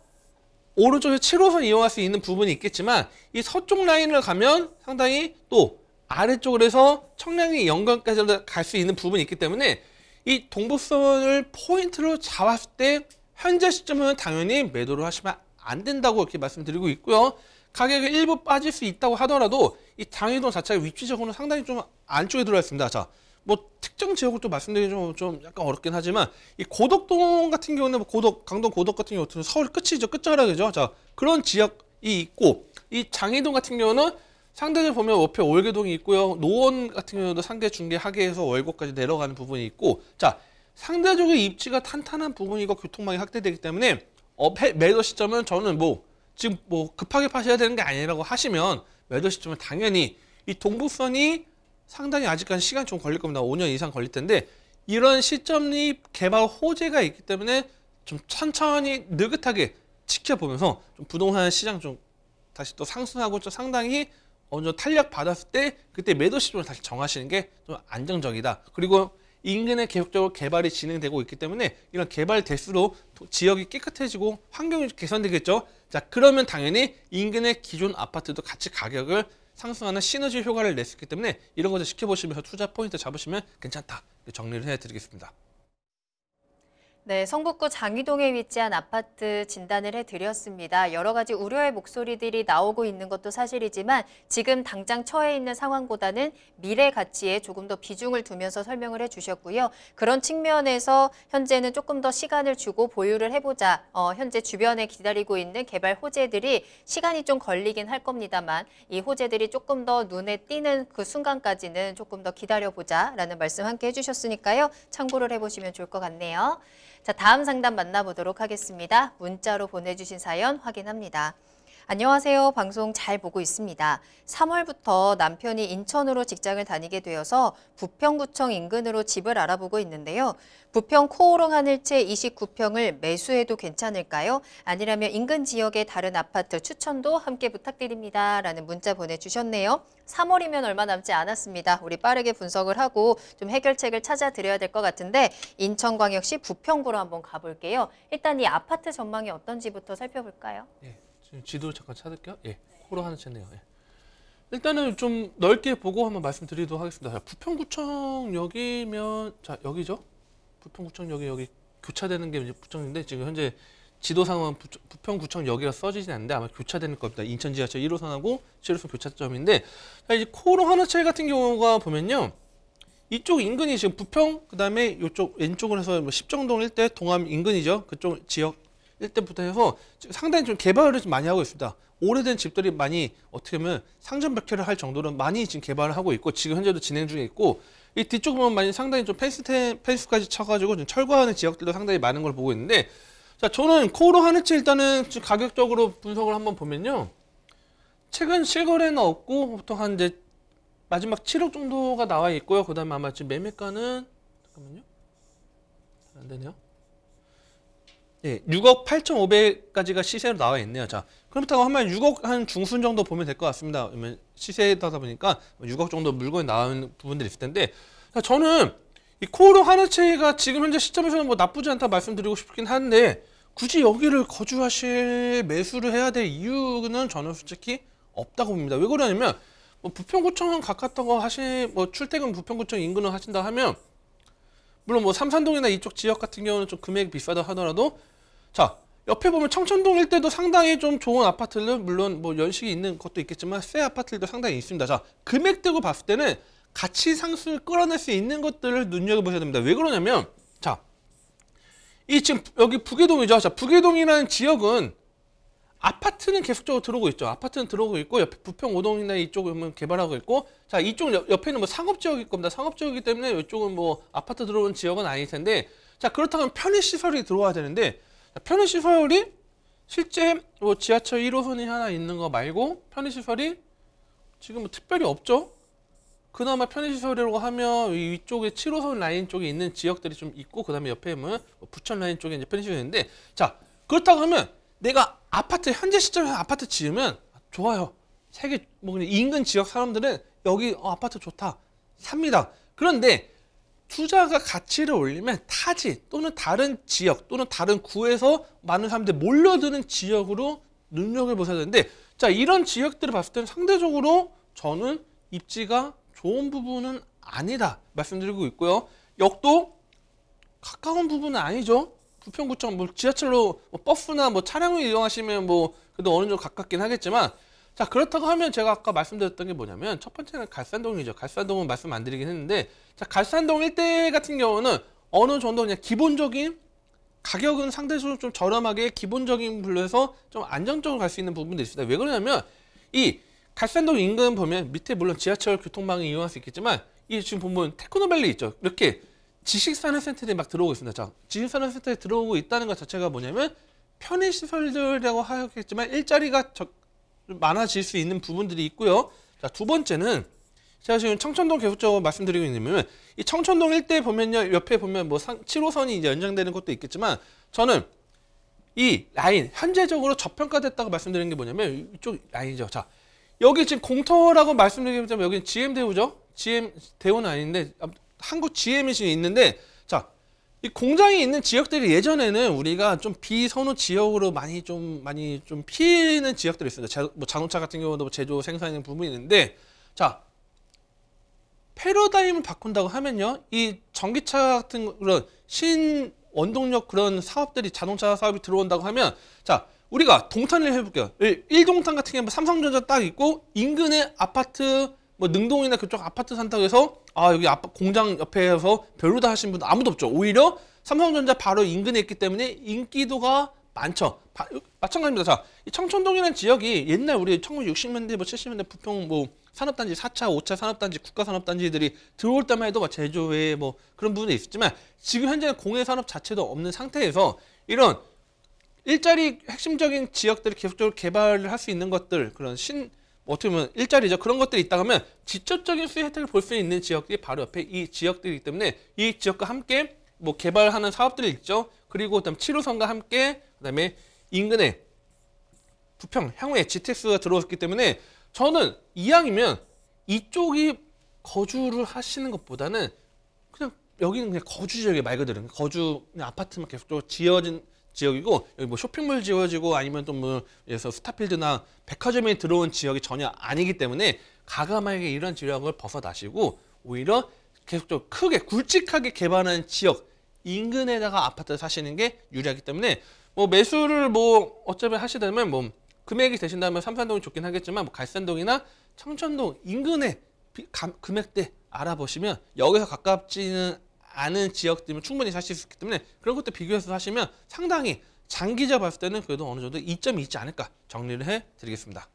오른쪽에 7호선 이용할 수 있는 부분이 있겠지만 이 서쪽 라인을 가면 상당히 또 아래쪽으로 해서 청량리 연간까지 갈 수 있는 부분이 있기 때문에 이 동북선을 포인트로 잡았을 때 현재 시점은 당연히 매도를 하시면 안 된다고 이렇게 말씀드리고 있고요. 가격이 일부 빠질 수 있다고 하더라도 이 장이동 자체가 위치적으로는 상당히 좀 안쪽에 들어가 있습니다. 자, 뭐 특정 지역을 또 말씀드리기 좀 약간 어렵긴 하지만 이 고덕동 같은 경우는 뭐 강동 고덕 같은 경우는 서울 끝이죠. 끝자락이죠. 자, 그런 지역이 있고 이 장이동 같은 경우는 상대적으로 보면 옆에 월계동이 있고요. 노원 같은 경우도 상계 중계 하계에서 월곡까지 내려가는 부분이 있고 자, 상대적으로 입지가 탄탄한 부분이고 교통망이 확대되기 때문에 매도 시점은 저는 뭐 지금 뭐 급하게 파셔야 되는 게 아니라고 하시면 매도 시점은 당연히 이 동북선이 상당히 아직까지 시간이 좀 걸릴 겁니다. 5년 이상 걸릴 텐데 이런 시점이 개발 호재가 있기 때문에 좀 천천히 느긋하게 지켜보면서 좀 부동산 시장 좀 다시 또 상승하고 좀 상당히 어느 정도 탄력 받았을 때 그때 매도 시점을 다시 정하시는 게 좀 안정적이다. 그리고 인근에 계속적으로 개발이 진행되고 있기 때문에 이런 개발 될수록 지역이 깨끗해지고 환경이 개선되겠죠. 자, 그러면 당연히 인근의 기존 아파트도 같이 가격을 상승하는 시너지 효과를 냈기 때문에 이런 것을 지켜보시면서 투자 포인트 잡으시면 괜찮다. 정리를 해드리겠습니다. 네, 성북구 장위동에 위치한 아파트 진단을 해드렸습니다. 여러 가지 우려의 목소리들이 나오고 있는 것도 사실이지만 지금 당장 처해 있는 상황보다는 미래 가치에 조금 더 비중을 두면서 설명을 해주셨고요. 그런 측면에서 현재는 조금 더 시간을 주고 보유를 해보자. 현재 주변에 기다리고 있는 개발 호재들이 시간이 좀 걸리긴 할 겁니다만 이 호재들이 조금 더 눈에 띄는 그 순간까지는 조금 더 기다려보자라는 말씀 함께 해주셨으니까요. 참고를 해보시면 좋을 것 같네요. 자, 다음 상담 만나보도록 하겠습니다. 문자로 보내주신 사연 확인합니다. 안녕하세요. 방송 잘 보고 있습니다. 3월부터 남편이 인천으로 직장을 다니게 되어서 부평구청 인근으로 집을 알아보고 있는데요. 부평 코오롱 하늘채 29평을 매수해도 괜찮을까요? 아니라면 인근 지역의 다른 아파트 추천도 함께 부탁드립니다. 라는 문자 보내주셨네요. 3월이면 얼마 남지 않았습니다. 우리 빠르게 분석을 하고 좀 해결책을 찾아드려야 될 것 같은데 인천광역시 부평구로 한번 가볼게요. 일단 이 아파트 전망이 어떤지부터 살펴볼까요? 예, 지금 지도 잠깐 찾을게요. 예, 코로 하는 채네요. 예. 일단은 좀 넓게 보고 한번 말씀드리도록 하겠습니다. 자, 부평구청 여기면 자 여기죠. 부평구청 여기 교차되는 게 이제 부청인데 지금 현재 지도상은 부평구청 여기가 써지진 않는데 아마 교차되는 겁니다. 인천 지하철 1호선하고 7호선 교차점인데 자, 이제 코오롱 하늘채 같은 경우가 보면요. 이쪽 인근이 지금 부평 그다음에 이쪽 왼쪽으로 해서 뭐 십정동 일대 동암 인근이죠. 그쪽 지역 일대부터 해서 상당히 좀 개발을 좀 많이 하고 있습니다. 오래된 집들이 많이 어떻게 보면 상점벽해를 할 정도로 많이 지금 개발을 하고 있고 지금 현재도 진행 중에 있고 이 뒤쪽 보면 많이 상당히 좀 펜스까지 쳐가지고 좀 철거하는 지역들도 상당히 많은 걸 보고 있는데 자 저는 코오롱 하늘채 일단은 지금 가격적으로 분석을 한번 보면요. 최근 실거래는 없고 보통 한 이제 마지막 7억 정도가 나와 있고요. 그다음에 아마 지금 매매가는 잠깐만요. 안 되네요. 예, 6억 8,500까지가 시세로 나와 있네요. 자, 그렇다고 하면 6억 한 중순 정도 보면 될 것 같습니다. 그러면 시세다 보니까 6억 정도 물건이 나오는 부분들이 있을 텐데, 자, 저는 이 코오롱 하늘채가 지금 현재 시점에서는 뭐 나쁘지 않다 말씀드리고 싶긴 한데, 굳이 여기를 거주하실 매수를 해야 될 이유는 저는 솔직히 없다고 봅니다. 왜 그러냐면, 뭐 부평구청은 가깝다고 뭐 출퇴근 부평구청 인근을 하신다 하면, 물론 뭐 삼산동이나 이쪽 지역 같은 경우는 좀 금액이 비싸다 하더라도 자 옆에 보면 청천동 일대도 상당히 좀 좋은 아파트들 물론 뭐 연식이 있는 것도 있겠지만 새 아파트들도 상당히 있습니다. 자 금액대로 봤을 때는 가치 상승을 끌어낼 수 있는 것들을 눈여겨보셔야 됩니다. 왜 그러냐면 자 이 지금 여기 부계동이죠. 자 부계동이라는 지역은 아파트는 계속적으로 들어오고 있죠. 아파트는 들어오고 있고 옆에 부평 5동이나 이쪽은 개발하고 있고 자 이쪽 옆에는 뭐 상업지역일 겁니다. 상업지역이기 때문에 이쪽은 뭐 아파트 들어오는 지역은 아닐 텐데 자 그렇다면 편의시설이 들어와야 되는데 자, 편의시설이 실제 뭐 지하철 1호선이 하나 있는 거 말고 편의시설이 지금 뭐 특별히 없죠. 그나마 편의시설이라고 하면 이쪽에 7호선 라인 쪽에 있는 지역들이 좀 있고 그 다음에 옆에 뭐 부천 라인 쪽에 이제 편의시설이 있는데 자 그렇다고 하면 내가 아파트 현재 시점에서 아파트 지으면 좋아요. 세계 뭐 그냥 인근 지역 사람들은 여기 아파트 좋다 삽니다. 그런데 투자가 가치를 올리면 타지 또는 다른 지역 또는 다른 구에서 많은 사람들이 몰려드는 지역으로 눈여겨보셔야 되는데 자 이런 지역들을 봤을 때는 상대적으로 저는 입지가 좋은 부분은 아니다 말씀드리고 있고요. 역도 가까운 부분은 아니죠. 부평구청 뭐 지하철로 뭐 버스나 뭐 차량을 이용하시면 뭐 그래도 어느 정도 가깝긴 하겠지만 자 그렇다고 하면 제가 아까 말씀드렸던 게 뭐냐면 첫 번째는 갈산동이죠. 갈산동은 말씀 안 드리긴 했는데 자 갈산동 일대 같은 경우는 어느 정도 그냥 기본적인 가격은 상대적으로 좀 저렴하게 기본적인 분류에서 좀 안정적으로 갈 수 있는 부분도 있습니다. 왜 그러냐면 이 갈산동 인근 보면 밑에 물론 지하철 교통망을 이용할 수 있겠지만 이 지금 보면 테크노밸리 있죠. 이렇게 지식산업센터들이 막 들어오고 있습니다. 자, 지식산업센터에 들어오고 있다는 것 자체가 뭐냐면 편의시설들이라고 하겠지만 일자리가 많아질 수 있는 부분들이 있고요. 자, 두 번째는 제가 지금 청천동 계속적으로 말씀드리고 있는 이 청천동 일대 보면요. 옆에 보면 뭐 7호선이 이제 연장되는 것도 있겠지만 저는 이 라인 현재적으로 저평가됐다고 말씀드리는 게 뭐냐면 이쪽 라인이죠. 자, 여기 지금 공터라고 말씀드리자면 여기는 GM대우죠. GM대우는 아닌데 한국 GM이 지금 있는데 자 이 공장이 있는 지역들이 예전에는 우리가 좀 비선호 지역으로 많이 좀 피는 지역들이 있습니다. 뭐 자동차 같은 경우도 뭐 제조 생산하는 부분이 있는데, 자, 패러다임을 바꾼다고 하면요, 이 전기차 같은 그런 신원동력 그런 사업들이, 자동차 사업이 들어온다고 하면, 자, 우리가 동탄을 해볼게요. 1동탄 같은 경우는 삼성전자 딱 있고 인근에 아파트, 뭐 능동이나 그쪽 아파트 산다고 해서 여기 공장 옆에서 별로다 하시는 분 아무도 없죠. 오히려 삼성전자 바로 인근에 있기 때문에 인기도가 많죠. 마찬가지입니다. 자, 이 청천동이라는 지역이 옛날 우리 1960년대, 뭐 70년대 부평 뭐 산업단지 4차, 5차 산업단지, 국가산업단지들이 들어올 때만 해도 뭐 제조에 뭐 그런 부분이 있었지만, 지금 현재는 공해산업 자체도 없는 상태에서 이런 일자리 핵심적인 지역들을 계속적으로 개발을 할 수 있는 것들, 그런 어떻게 보면 일자리죠. 그런 것들이 있다 하면 직접적인 수혜 혜택을 볼 수 있는 지역들이 바로 옆에 이 지역들이기 때문에 이 지역과 함께 뭐 개발하는 사업들이 있죠. 그리고 그다음 7호선과 함께 그다음에 인근에 부평, 향후에 GTX가 들어왔기 때문에 저는 이왕이면 이쪽이 거주를 하시는 것보다는 그냥 여기는 그냥 거주 지역이 말 그대로 거주, 그냥 아파트만 계속적으로 지어진 지역이고, 여기 뭐 쇼핑몰 지어지고 아니면 또 뭐 예서 스타필드나 백화점에 들어온 지역이 전혀 아니기 때문에 과감하게 이런 지역을 벗어나시고 오히려 계속적으로 크게 굵직하게 개발하는 지역 인근에다가 아파트를 사시는 게 유리하기 때문에, 뭐 매수를 뭐 어차피 하시다면 뭐 금액이 되신다면 삼산동이 좋긴 하겠지만 뭐 갈산동이나 청천동 인근에 금액대 알아보시면 여기서 가깝지는 않은 지역들이면 충분히 사실 수 있기 때문에 그런 것도 비교해서 사시면 상당히 장기적으로 봤을 때는 그래도 어느 정도 이점이 있지 않을까 정리를 해드리겠습니다.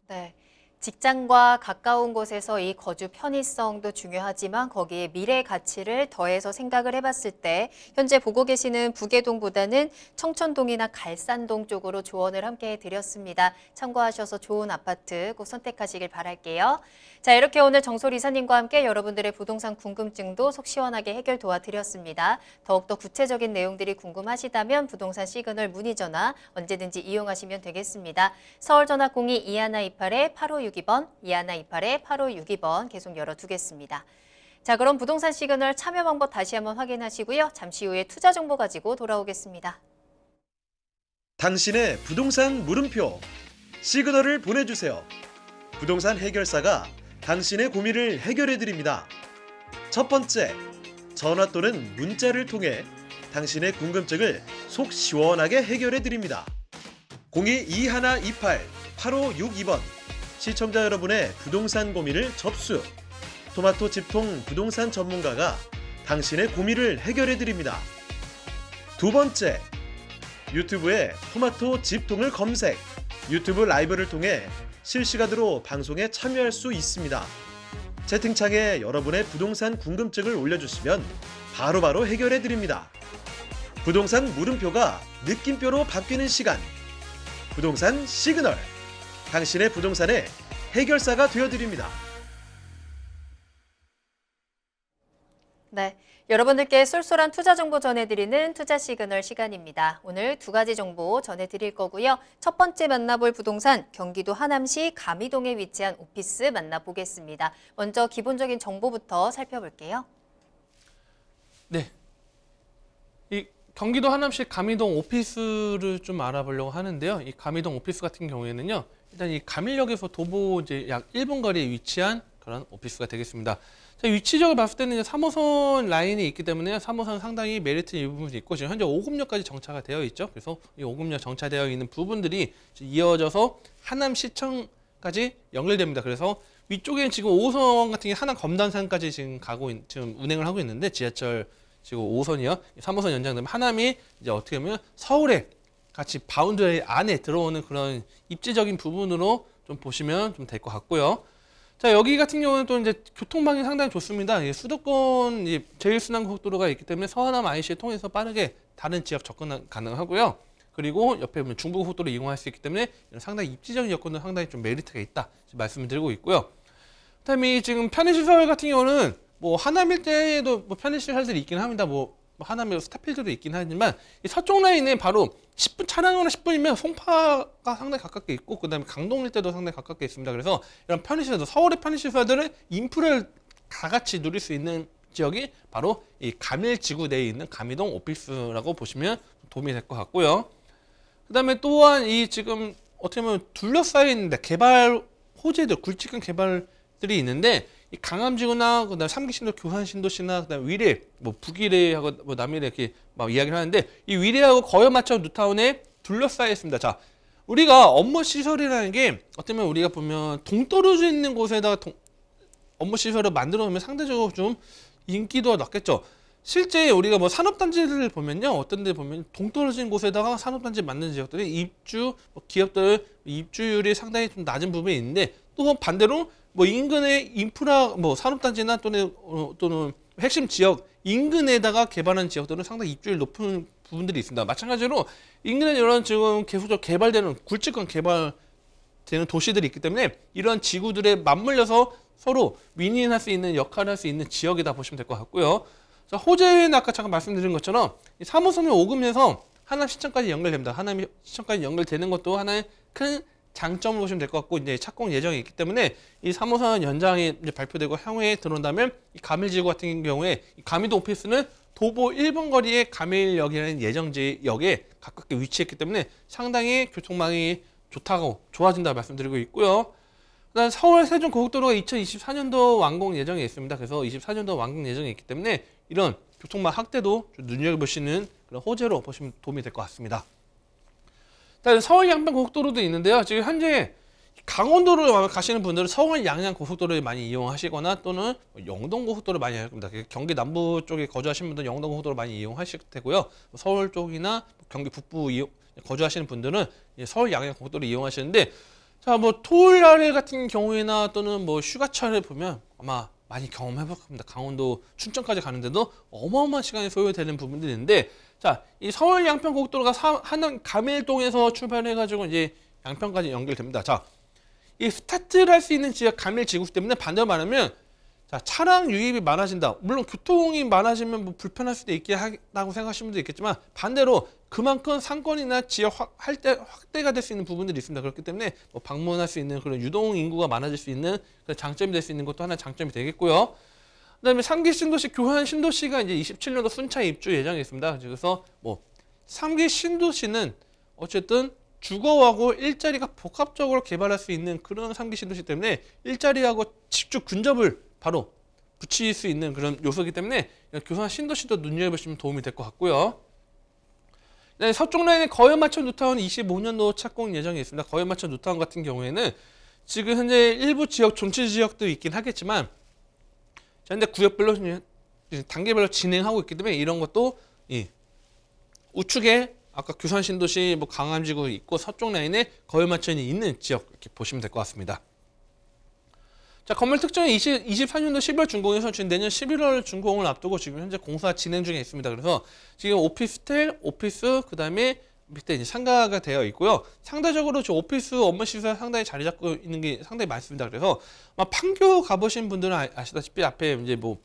네. 직장과 가까운 곳에서 이 거주 편의성도 중요하지만 거기에 미래 가치를 더해서 생각을 해봤을 때 현재 보고 계시는 부계동보다는 청천동이나 갈산동 쪽으로 조언을 함께 해드렸습니다. 참고하셔서 좋은 아파트 꼭 선택하시길 바랄게요. 자, 이렇게 오늘 정솔 이사님과 함께 여러분들의 부동산 궁금증도 속 시원하게 해결 도와드렸습니다. 더욱더 구체적인 내용들이 궁금하시다면 부동산 시그널 문의 전화 언제든지 이용하시면 되겠습니다. 서울 전화 02-2128-8562번, 2128-8562번 계속 열어두겠습니다. 자, 그럼 부동산 시그널 참여 방법 다시 한번 확인하시고요. 잠시 후에 투자 정보 가지고 돌아오겠습니다. 당신의 부동산 물음표 시그널을 보내주세요. 부동산 해결사가 당신의 고민을 해결해 드립니다. 첫 번째, 전화 또는 문자를 통해 당신의 궁금증을 속 시원하게 해결해 드립니다. 02-2128-8562번 시청자 여러분의 부동산 고민을 접수. 토마토 집통 부동산 전문가가 당신의 고민을 해결해 드립니다. 두 번째, 유튜브에 토마토 집통을 검색. 유튜브 라이브를 통해 실시간으로 방송에 참여할 수 있습니다. 채팅창에 여러분의 부동산 궁금증을 올려주시면 바로바로 해결해 드립니다. 부동산 물음표가 느낌표로 바뀌는 시간. 부동산 시그널. 당신의 부동산의 해결사가 되어드립니다. 네, 여러분들께 쏠쏠한 투자 정보 전해드리는 투자 시그널 시간입니다. 오늘 두 가지 정보 전해드릴 거고요. 첫 번째 만나볼 부동산, 경기도 하남시 가미동에 위치한 오피스 만나보겠습니다. 먼저 기본적인 정보부터 살펴볼게요. 네, 이 경기도 하남시 가미동 오피스를 좀 알아보려고 하는데요. 이 가미동 오피스 같은 경우에는요, 일단 이 가밀역에서 도보 이제 약 1분 거리에 위치한 그런 오피스가 되겠습니다. 자, 위치적으로 봤을 때는 이제 3호선 라인이 있기 때문에 3호선 상당히 메리트 이 부분이 있고, 지금 현재 5금역까지 정차가 되어 있죠. 그래서 이 5금역 정차되어 있는 부분들이 이어져서 하남시청까지 연결됩니다. 그래서 위쪽에 지금 5호선 같은 게 하남 검단산까지 지금 지금 운행을 하고 있는데, 지하철 지금 5호선이요. 3호선 연장되면 하남이 이제 어떻게 보면 서울에 같이 바운드리 안에 들어오는 그런 입지적인 부분으로 좀 보시면 좀 될 것 같고요. 자, 여기 같은 경우는 또 이제 교통방이 상당히 좋습니다. 수도권 제1순환고속도로가 있기 때문에 서하남 IC를 통해서 빠르게 다른 지역 접근 가능하고요. 그리고 옆에 보면 중부고속도로 이용할 수 있기 때문에 상당히 입지적인 여건도 상당히 좀 메리트가 있다 말씀을 드리고 있고요. 그다음에 지금 편의시설 같은 경우는 뭐 하남 일대에도 뭐 편의시설들이 있긴 합니다. 뭐 하남에 스타필드도 있긴 하지만 이 서쪽 라인에 바로 10분 차량으로 10분이면 송파가 상당히 가깝게 있고, 그다음에 강동 일대도 상당히 가깝게 있습니다. 그래서 이런 편의시설도 서울의 편의시설들은 인프라를 다 같이 누릴 수 있는 지역이 바로 이 가밀지구 내에 있는 가미동 오피스라고 보시면 도움이 될 것 같고요. 그다음에 또한 이 지금 어떻게 보면 둘러싸여 있는데 개발 호재들, 굵직한 개발들이 있는데 이 강암지구나 그다음 3기 신도, 교산 신도시나 그다음 위례, 뭐 북위례하고 뭐 남위례 이렇게 막 이야기를 하는데 이 위례하고 거연마천 뉴타운에 둘러싸여 있습니다. 자, 우리가 업무 시설이라는 게 어떻게 보면 우리가 보면 동떨어져 있는 곳에다가 업무 시설을 만들어 놓으면 상대적으로 좀 인기도가 낮겠죠. 실제 우리가 뭐 산업단지를 보면요, 어떤 데 보면 동떨어진 곳에다가 산업단지 만드는 지역들이 뭐 기업들 입주율이 상당히 좀 낮은 부분이 있는데, 또 반대로 뭐 인근의 인프라 뭐 산업단지나 또는 핵심 지역 인근에다가 개발한 지역들은 상당히 입주율 높은 부분들이 있습니다. 마찬가지로 인근에 이런 지금 계속적으로 개발되는 굵직한 개발되는 도시들이 있기 때문에 이런 지구들에 맞물려서 서로 윈윈할 수 있는 역할을 할 수 있는 지역이다 보시면 될 것 같고요. 자, 호재는 아까 잠깐 말씀드린 것처럼 3호선의 오금에서 하남 시청까지 연결됩니다. 하남 시청까지 연결되는 것도 하나의 큰 장점으로 보시면 될 것 같고, 이제 착공 예정이 있기 때문에 이 3호선 연장이 이제 발표되고 향후에 들어온다면 이 가밀지구 같은 경우에 이 가미도 오피스는 도보 1번 거리의 가밀역이라는 예정지역에 가깝게 위치했기 때문에 상당히 교통망이 좋아진다 말씀드리고 있고요. 그다음 서울 세종 고속도로가 2024년도 완공 예정에 있습니다. 그래서 24년도 완공 예정에 있기 때문에 이런 교통망 확대도 좀 눈여겨보시는 그런 호재로 보시면 도움이 될 것 같습니다. 서울 양평 고속도로도 있는데요. 지금 현재 강원도로 가시는 분들은 서울 양양 고속도로를 많이 이용하시거나 또는 영동 고속도로를 많이 할 겁니다. 경기 남부 쪽에 거주하시는 분들은 영동 고속도로 많이 이용하실 테고요. 서울 쪽이나 경기 북부 거주하시는 분들은 서울 양양 고속도로 이용하시는데, 자, 뭐 토요일 같은 경우에나 또는 뭐 휴가철에 보면 아마 많이 경험해볼 겁니다. 강원도 춘천까지 가는데도 어마어마한 시간이 소요되는 부분들이 있는데, 자, 이 서울 양평 고속도로가 하남 가밀동에서 출발해가지고 이제 양평까지 연결됩니다. 자, 이 스타트를 할 수 있는 지역 가밀지구 때문에 반대로 말하면, 자, 차량 유입이 많아진다. 물론 교통이 많아지면 뭐 불편할 수도 있겠다고 생각하시는 분도 있겠지만, 반대로 그만큼 상권이나 지역 확대가 될 수 있는 부분들이 있습니다. 그렇기 때문에 뭐 방문할 수 있는 그런 유동 인구가 많아질 수 있는 그런 장점이 될 수 있는 것도 하나의 장점이 되겠고요. 그다음에 3기 신도시, 교산 신도시가 이제 27년도 순차 입주 예정이 있습니다. 그래서 뭐 3기 신도시는 어쨌든 주거하고 일자리가 복합적으로 개발할 수 있는 그런 3기 신도시 때문에 일자리하고 집중 근접을 바로 붙일 수 있는 그런 요소이기 때문에 교산 신도시도 눈여겨보시면 도움이 될 것 같고요. 네, 서쪽 라인의 거연마천 뉴타운 25년도 착공 예정이 있습니다. 거연마천 뉴타운 같은 경우에는 지금 현재 일부 지역, 존치 지역도 있긴 하겠지만 현재 구역별로 단계별로 진행하고 있기 때문에 이런 것도 우측에 아까 교산 신도시, 뭐 강암지구 있고 서쪽 라인에 거연마천이 있는 지역 이렇게 보시면 될 것 같습니다. 자, 건물 특정이 24년도 12월 준공해서 지금 내년 11월 준공을 앞두고 지금 현재 공사 진행 중에 있습니다. 그래서 지금 오피스텔, 오피스, 그 다음에 밑에 이제 상가가 되어 있고요. 상대적으로 저 오피스 업무 시설 상당히 자리 잡고 있는 게 상당히 많습니다. 그래서 판교 가보신 분들은 아시다시피 앞에 이제 뭐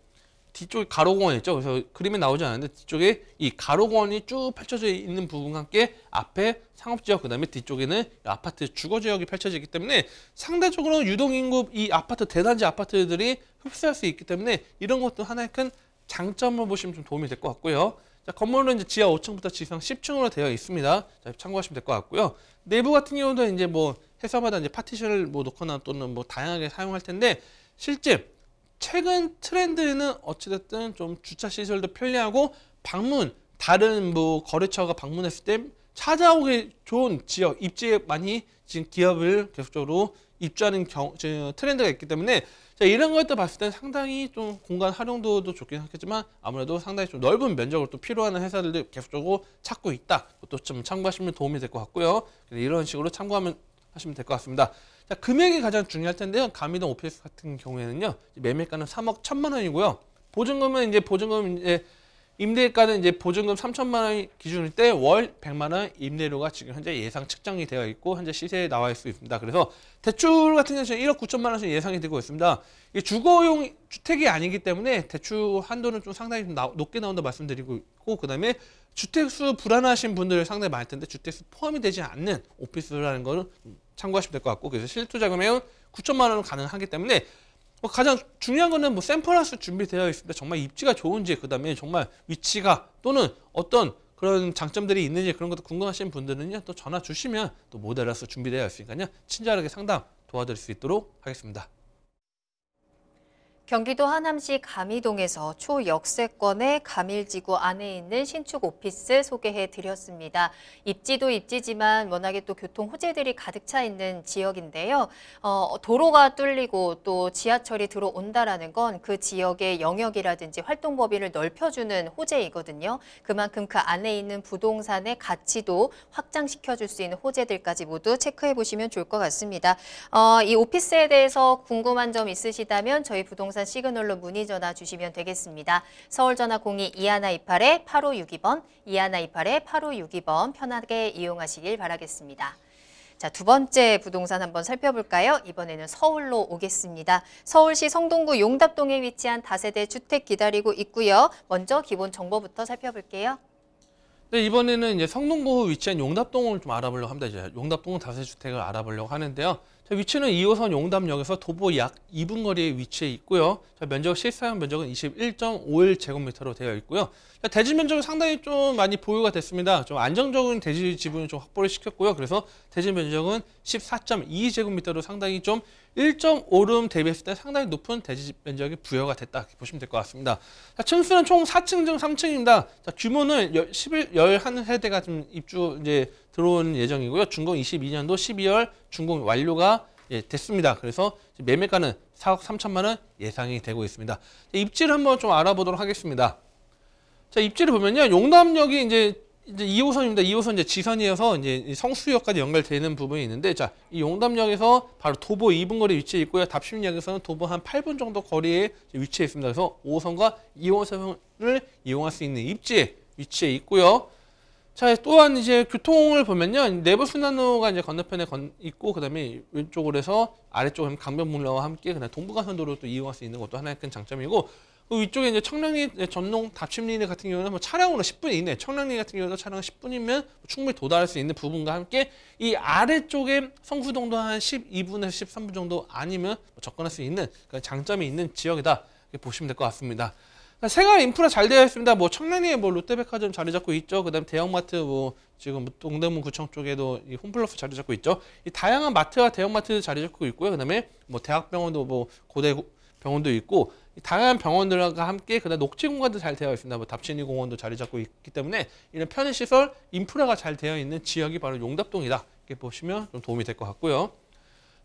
뒤쪽에 가로공원 있죠. 그래서 그림에 나오지 않았는데 뒤쪽에 이 가로공원이 쭉 펼쳐져 있는 부분과 함께 앞에 상업지역, 그 다음에 뒤쪽에는 아파트 주거지역이 펼쳐지기 때문에 상대적으로 유동인구 이 아파트, 대단지 아파트들이 흡수할 수 있기 때문에 이런 것도 하나의 큰 장점을 보시면 좀 도움이 될 것 같고요. 자, 건물은 이제 지하 5층부터 지상 10층으로 되어 있습니다. 자, 참고하시면 될 것 같고요. 내부 같은 경우도 이제 뭐 회사마다 이제 파티션을 뭐 놓거나 또는 뭐 다양하게 사용할 텐데, 실제 최근 트렌드는 어찌됐든 좀 주차 시설도 편리하고 다른 뭐 거래처가 방문했을 때 찾아오기 좋은 지역, 입지에 많이 지금 기업을 계속적으로 입주하는 트렌드가 있기 때문에, 자, 이런 것들 봤을 때 상당히 좀 공간 활용도도 좋긴 하겠지만 아무래도 상당히 좀 넓은 면적을 또 필요하는 회사들도 계속적으로 찾고 있다. 그것도 좀 참고하시면 도움이 될 것 같고요. 이런 식으로 참고하시면 될 것 같습니다. 자, 금액이 가장 중요할 텐데요. 가미동 오피스 같은 경우에는요, 매매가는 3억 1천만 원이고요. 보증금은 이제 임대가는 이제 보증금 3천만 원 기준일 때 월 100만 원 임대료가 지금 현재 예상 측정이 되어 있고 현재 시세에 나와 있을 수 있습니다. 그래서 대출 같은 경우는 1억 9천만 원씩 예상이 되고 있습니다. 이 주거용 주택이 아니기 때문에 대출 한도는 좀 상당히 높게 나온다 말씀드리고 있고, 그다음에 주택수 불안하신 분들 상당히 많을 텐데 주택수 포함이 되지 않는 오피스라는 거는 참고하시면 될 것 같고, 그래서 실투자금액은 9천만 원은 가능하기 때문에 가장 중요한 거는 뭐 샘플하우스 준비되어 있습니다. 정말 입지가 좋은지, 그다음에 정말 위치가 또는 어떤 그런 장점들이 있는지 그런 것도 궁금하신 분들은요, 또 전화 주시면 또 모델하우스 준비되어 있으니까요, 친절하게 상담 도와드릴 수 있도록 하겠습니다. 경기도 하남시 가미동에서 초역세권의 가밀지구 안에 있는 신축 오피스 소개해 드렸습니다. 입지도 입지지만 워낙에 또 교통 호재들이 가득 차 있는 지역인데요. 도로가 뚫리고 또 지하철이 들어온다라는 건 그 지역의 영역이라든지 활동 범위를 넓혀주는 호재이거든요. 그만큼 그 안에 있는 부동산의 가치도 확장시켜줄 수 있는 호재들까지 모두 체크해 보시면 좋을 것 같습니다. 이 오피스에 대해서 궁금한 점 있으시다면 저희 부동산 시그널로 문의 전화 주시면 되겠습니다. 서울 전화 02-2128-8562번, 2128-8562번 편하게 이용하시길 바라겠습니다. 자, 두 번째 부동산 한번 살펴볼까요? 이번에는 서울로 오겠습니다. 서울시 성동구 용답동에 위치한 다세대 주택 기다리고 있고요. 먼저 기본 정보부터 살펴볼게요. 네, 이번에는 이제 성동구 위치한 용답동을 좀 알아보려고 합니다. 이제 용답동 다세대 주택을 알아보려고 하는데요. 자, 위치는 2호선 용답역에서 도보 약 2분 거리에 위치해 있고요. 자, 면적 실사용 면적은 21.51제곱미터로 되어 있고요. 자, 대지 면적은 상당히 좀 많이 보유가 됐습니다. 좀 안정적인 대지 지분을 좀 확보를 시켰고요. 그래서 대지 면적은 14.2제곱미터로 상당히 좀 1.5룸 대비했을 때 상당히 높은 대지 면적이 부여가 됐다, 이렇게 보시면 될 것 같습니다. 자, 층수는 총 4층 중 3층입니다. 자, 규모는 11세대가 좀 입주 이제 들어온 예정이고요. 준공 22년도 12월 준공 완료가 됐습니다. 그래서 매매가는 4억 3천만 원 예상이 되고 있습니다. 입지를 한번 좀 알아보도록 하겠습니다. 자, 입지를 보면요, 용담역이 이제 2호선입니다. 2호선 이제 지선이어서 이제 성수역까지 연결되는 부분이 있는데, 자, 이 용담역에서 바로 도보 2분 거리에 위치해 있고요. 답심역에서는 도보 한 8분 정도 거리에 위치해 있습니다. 그래서 5호선과 2호선을 이용할 수 있는 입지에 위치해 있고요. 자, 또한 이제 교통을 보면요, 내부 순환로가 이제 건너편에 있고, 그다음에 왼쪽으로 해서 아래쪽에 강변북로와 함께 그다음 동부간선도로 또 이용할 수 있는 것도 하나의 큰 장점이고, 그 위쪽에 이제 청량리 전동 답심리네 같은 경우는 뭐 차량으로 10분 이내, 청량리 같은 경우도 차량 10분이면 충분히 도달할 수 있는 부분과 함께 이 아래쪽에 성수동도 한 12분에서 13분 정도 아니면 접근할 수 있는 그런 장점이 있는 지역이다, 이렇게 보시면 될 것 같습니다. 생활 인프라 잘 되어 있습니다. 뭐 청량리에 뭐 롯데백화점 자리 잡고 있죠. 그다음 대형마트 뭐 지금 동대문 구청 쪽에도 이 홈플러스 자리 잡고 있죠. 이 다양한 마트와 대형마트 자리 잡고 있고요. 그다음에 뭐 대학병원도 뭐 고대 병원도 있고, 다양한 병원들과 함께 그다음 녹지 공간도 잘 되어 있습니다. 뭐 답신이 공원도 자리 잡고 있기 때문에 이런 편의 시설 인프라가 잘 되어 있는 지역이 바로 용답동이다, 이렇게 보시면 좀 도움이 될 것 같고요.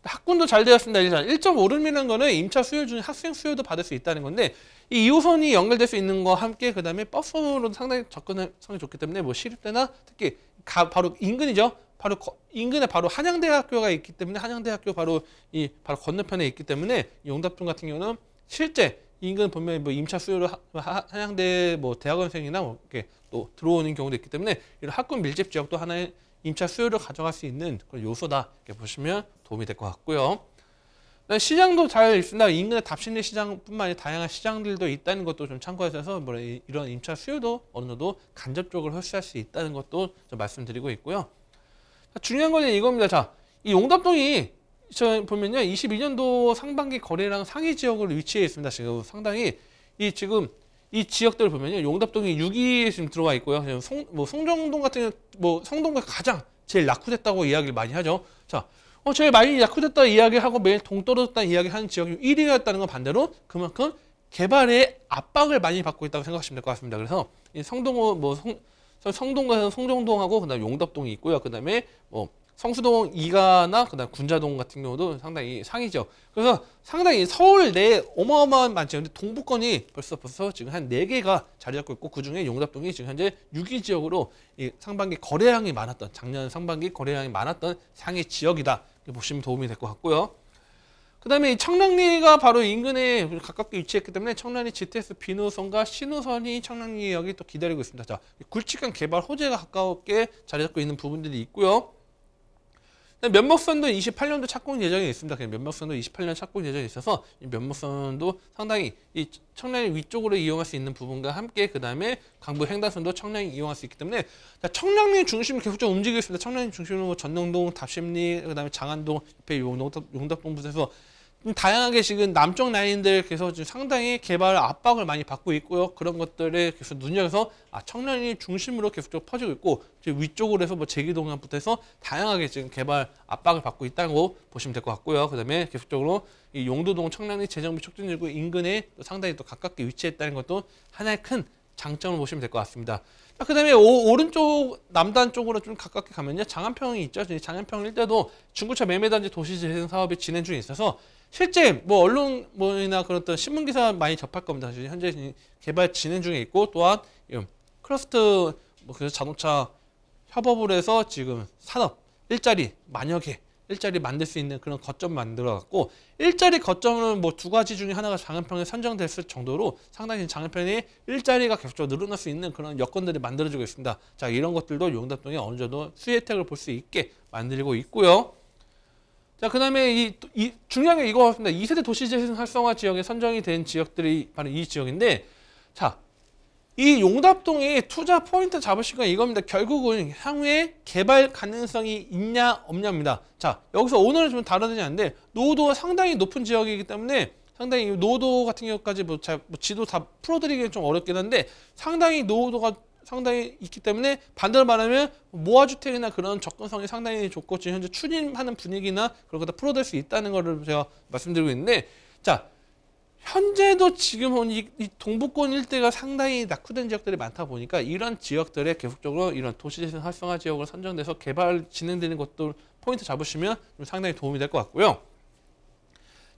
학군도 잘 되었습니다. 일단 1.5룸이라는 거는 임차 수요 중 학생 수요도 받을 수 있다는 건데, 이 2호선이 연결될 수 있는 거와 함께 그다음에 버스로 상당히 접근성이 좋기 때문에 뭐 시립대나 특히 바로 인근이죠. 바로 인근에 바로 한양대학교가 있기 때문에 한양대학교 바로 건너편에 있기 때문에 용답동 같은 경우는 실제 인근 보면 뭐 임차 수요를 한양대 뭐 대학원생이나 뭐 이렇게 또 들어오는 경우도 있기 때문에 이런 학군 밀집 지역도 하나의 임차 수요를 가져갈 수 있는 그런 요소다, 이렇게 보시면 도움이 될 것 같고요. 시장도 잘 있습니다. 인근의 답심리 시장뿐만 아니라 다양한 시장들도 있다는 것도 좀 참고하셔서 뭐 이런 임차 수요도 어느 정도 간접적으로 흡수할 수 있다는 것도 좀 말씀드리고 있고요. 중요한 건 이겁니다. 자, 이 용답동이 보면요, 22년도 상반기 거래량 상위 지역으로 위치해 있습니다. 지금 상당히 지금 이 지역들을 보면요, 용답동이 6위에 지금 들어가 있고요. 송정동 같은 뭐 성동구가 가장 제일 낙후됐다고 이야기를 많이 하죠. 자, 제일 많이 낙후됐다 이야기하고 매일 동떨어졌다는 이야기하는 지역이 1위였다는 건 반대로 그만큼 개발의 압박을 많이 받고 있다고 생각하시면 될 것 같습니다. 그래서 이 성동구 성동구에서 송정동하고 그다음 용답동이 있고요. 그다음에 뭐 성수동 2가나 그다음 군자동 같은 경우도 상당히 상위죠. 그래서 상당히 서울 내에 어마어마한 많죠. 근데 동부권이 벌써 지금 한 4개가 자리 잡고 있고, 그중에 용답동이 지금 현재 6위 지역으로 이 상반기 거래량이 많았던, 작년 상반기 거래량이 많았던 상위 지역이다, 이렇게 보시면 도움이 될 것 같고요. 그다음에 이 청량리가 바로 인근에 가깝게 위치했기 때문에 청량리 GTX B노선과 C노선이 청량리역이 또 기다리고 있습니다. 자, 굵직한 개발 호재가 가깝게 자리 잡고 있는 부분들이 있고요. 면목선도 28년도 착공 예정이 있습니다. 면목선도 28년 착공 예정이 있어서 이 면목선도 상당히 이 청량리 위쪽으로 이용할 수 있는 부분과 함께 그다음에 강북 횡단선도 청량리 이용할 수 있기 때문에, 자, 청량리 중심을 계속적으로 움직이고 있습니다. 청량리 중심으로 전릉동, 답심리, 그다음에 장안동, 옆에 용답동 부에서 다양하게 지금 남쪽 라인들께서 지금 상당히 개발 압박을 많이 받고 있고요. 그런 것들에 계속 눈여겨서 청량리 중심으로 계속적으로 퍼지고 있고, 지금 위쪽으로 해서 뭐 제기동부터 해서 다양하게 지금 개발 압박을 받고 있다는 거 보시면 될 것 같고요. 그다음에 계속적으로 이 용도동 청량리 재정비 촉진지구 인근에 또 상당히 또 가깝게 위치했다는 것도 하나의 큰 장점을 보시면 될 것 같습니다. 그다음에 오른쪽 남단 쪽으로 좀 가깝게 가면요, 장안평이 있죠. 장안평 일대도 중고차 매매단지 도시재생 사업이 진행 중에 있어서 실제 뭐 언론이나 그런 어떤 신문 기사 많이 접할 겁니다. 현재 개발 진행 중에 있고, 또한 클러스터 뭐 그래서 자동차 협업을 해서 지금 산업 일자리 만여 개 일자리 만들 수 있는 그런 거점 만들어 갖고, 일자리 거점은 뭐 두 가지 중에 하나가 장안평에 선정됐을 정도로 상당히 장안평에 일자리가 계속적으로 늘어날 수 있는 그런 여건들이 만들어지고 있습니다. 자, 이런 것들도 용답동에 어느 정도 수혜 혜택을 볼 수 있게 만들고 있고요. 자, 그 다음에 중요한 게 이거 같습니다. 2세대 도시재생 활성화 지역에 선정이 된 지역들이 바로 이 지역인데, 자, 이 용답동의 투자 포인트 잡으실 건 이겁니다. 결국은 향후에 개발 가능성이 있냐 없냐입니다. 자, 여기서 오늘은 좀 다르지 않는데, 노후도가 상당히 높은 지역이기 때문에 상당히 노후도 같은 경우까지 뭐 지도 다 풀어드리기는 좀 어렵긴 한데, 상당히 노후도가 상당히 있기 때문에 반대로 말하면 모아주택이나 그런 접근성이 상당히 좋고, 지금 현재 추진하는 분위기나 그런 거 다 풀어낼 수 있다는 거를 제가 말씀드리고 있는데, 자, 현재도 지금 이 동부권 일대가 상당히 낙후된 지역들이 많다 보니까 이런 지역들에 계속적으로 이런 도시재생 활성화 지역으로 선정돼서 개발 진행되는 것도 포인트 잡으시면 좀 상당히 도움이 될 것 같고요.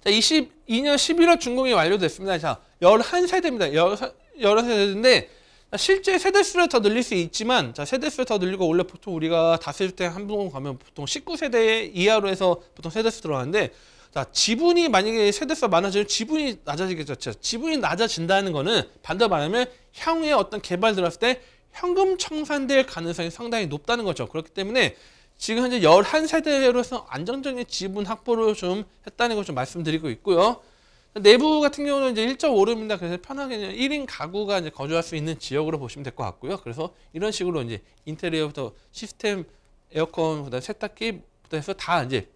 자, 22년 11월 준공이 완료됐습니다. 자, 11세대입니다. 11세대인데, 실제 세대수를 더 늘릴 수 있지만, 자, 세대수를 더 늘리고, 원래 보통 우리가 다세주택 한 분 가면 보통 19세대 이하로 해서 보통 세대수 들어가는데, 자, 지분이 만약에 세대수가 많아지면 지분이 낮아지겠죠. 지분이 낮아진다는 거는 반대로 말하면 향후에 어떤 개발 들어갔을 때 현금 청산될 가능성이 상당히 높다는 거죠. 그렇기 때문에 지금 현재 11세대로서 안정적인 지분 확보를 좀 했다는 걸 좀 말씀드리고 있고요. 내부 같은 경우는 이제 1.5룸입니다. 그래서 편하게 1인 가구가 이제 거주할 수 있는 지역으로 보시면 될 것 같고요. 그래서 이런 식으로 이제 인테리어부터 시스템, 에어컨, 그다음 세탁기부터 해서 다 이제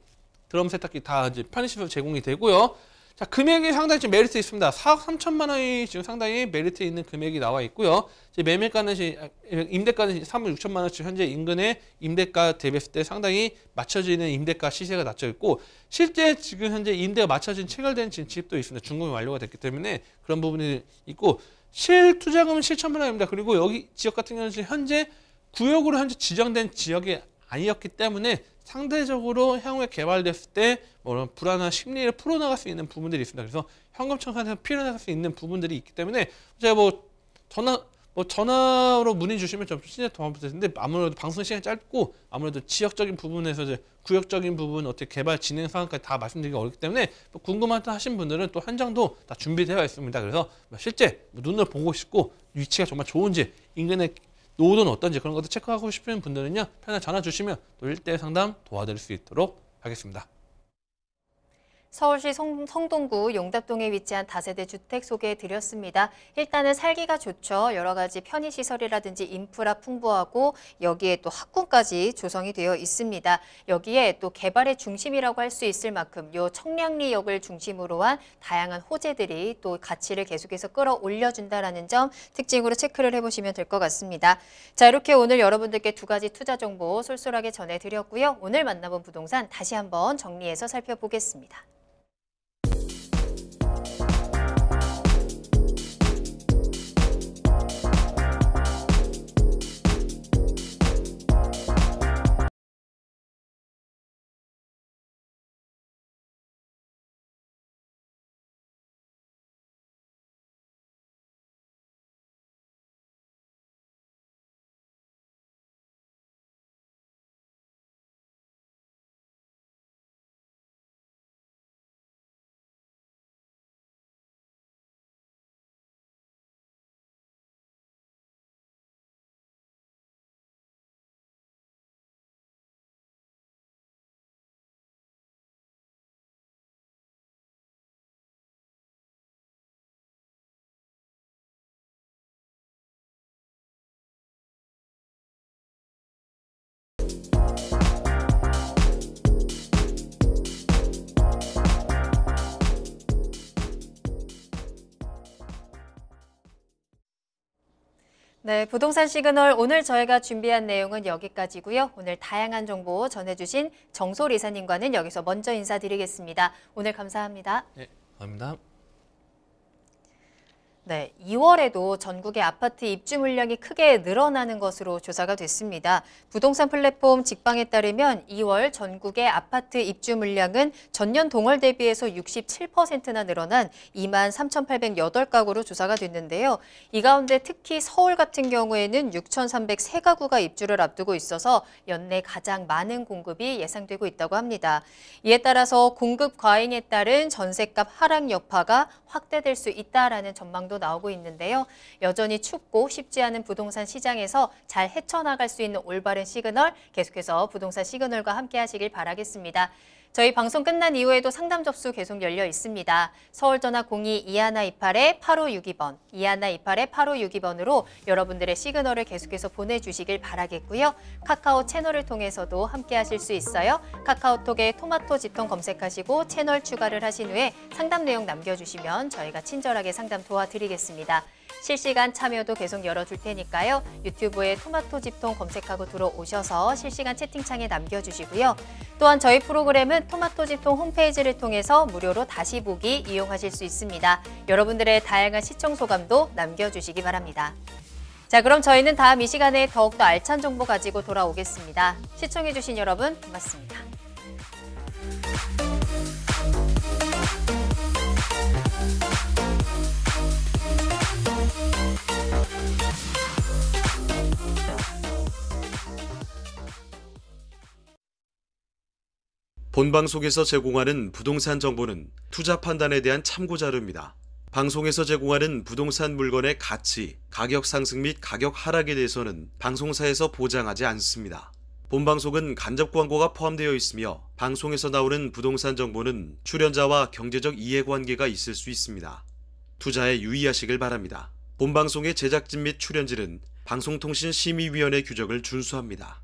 드럼 세탁기 다 이제 편의시설 제공이 되고요. 자, 금액이 상당히 지금 메리트 있습니다. 4억 3천만 원이 지금 상당히 메리트 있는 금액이 나와 있고요. 이제 매매가는 임대가는 3억 6천만 원씩 현재 인근의 임대가 대비했을 때 상당히 맞춰지는 임대가 시세가 낮춰 있고, 실제 지금 현재 임대가 맞춰진 체결된 집도 있습니다. 준공이 완료가 됐기 때문에 그런 부분이 있고, 실투자금은 7천만 원입니다. 그리고 여기 지역 같은 경우는 현재 구역으로 현재 지정된 지역이 아니었기 때문에 상대적으로 향후에 개발됐을 때 뭐 불안한 심리를 풀어나갈 수 있는 부분들이 있습니다. 그래서 현금 청산에서 필요할 수 있는 부분들이 있기 때문에 제가 전화로 문의 주시면 좀 신뢰 도움 드릴 텐데, 아무래도 방송 시간이 짧고 아무래도 지역적인 부분에서 이제 구역적인 부분 어떻게 개발 진행 상황까지 다 말씀드리기 어렵기 때문에 궁금하다 하신 분들은 또 현장도 다 준비되어 있습니다. 그래서 실제 눈으로 보고 싶고 위치가 정말 좋은지, 인근의 노후도는 어떤지 그런 것도 체크하고 싶은 분들은요, 편하게 전화 주시면 또 1대1 상담 도와드릴 수 있도록 하겠습니다. 서울시 성동구 용답동에 위치한 다세대 주택 소개해드렸습니다. 일단은 살기가 좋죠. 여러 가지 편의시설이라든지 인프라 풍부하고 여기에 또 학군까지 조성이 되어 있습니다. 여기에 또 개발의 중심이라고 할 수 있을 만큼 요 청량리역을 중심으로 한 다양한 호재들이 또 가치를 계속해서 끌어올려준다는 점 특징으로 체크를 해보시면 될 것 같습니다. 자, 이렇게 오늘 여러분들께 두 가지 투자 정보 쏠쏠하게 전해드렸고요. 오늘 만나본 부동산 다시 한번 정리해서 살펴보겠습니다. 네, 부동산 시그널 오늘 저희가 준비한 내용은 여기까지고요. 오늘 다양한 정보 전해주신 정솔 이사님과는 여기서 먼저 인사드리겠습니다. 오늘 감사합니다. 네, 감사합니다. 네, 2월에도 전국의 아파트 입주 물량이 크게 늘어나는 것으로 조사가 됐습니다. 부동산 플랫폼 직방에 따르면 2월 전국의 아파트 입주 물량은 전년 동월 대비해서 67%나 늘어난 23,808가구로 조사가 됐는데요. 이 가운데 특히 서울 같은 경우에는 6,303가구가 입주를 앞두고 있어서 연내 가장 많은 공급이 예상되고 있다고 합니다. 이에 따라서 공급 과잉에 따른 전셋값 하락 여파가 확대될 수 있다라는 전망도 나오고 있는데요. 여전히 춥고 쉽지 않은 부동산 시장에서 잘 헤쳐나갈 수 있는 올바른 시그널, 계속해서 부동산 시그널과 함께 하시길 바라겠습니다. 저희 방송 끝난 이후에도 상담 접수 계속 열려 있습니다. 서울전화 02-2128-8562번, 2128-8562번으로 여러분들의 시그널을 계속해서 보내주시길 바라겠고요. 카카오 채널을 통해서도 함께 하실 수 있어요. 카카오톡에 토마토 집통 검색하시고 채널 추가를 하신 후에 상담 내용 남겨주시면 저희가 친절하게 상담 도와드리겠습니다. 실시간 참여도 계속 열어둘 테니까요. 유튜브에 토마토 집통 검색하고 들어오셔서 실시간 채팅창에 남겨주시고요. 또한 저희 프로그램은 토마토 집통 홈페이지를 통해서 무료로 다시 보기 이용하실 수 있습니다. 여러분들의 다양한 시청 소감도 남겨주시기 바랍니다. 자, 그럼 저희는 다음 이 시간에 더욱더 알찬 정보 가지고 돌아오겠습니다. 시청해주신 여러분 고맙습니다. 본방송에서 제공하는 부동산 정보는 투자 판단에 대한 참고 자료입니다. 방송에서 제공하는 부동산 물건의 가치, 가격 상승 및 가격 하락에 대해서는 방송사에서 보장하지 않습니다. 본방송은 간접 광고가 포함되어 있으며 방송에서 나오는 부동산 정보는 출연자와 경제적 이해관계가 있을 수 있습니다. 투자에 유의하시길 바랍니다. 본방송의 제작진 및 출연진은 방송통신심의위원회 규정을 준수합니다.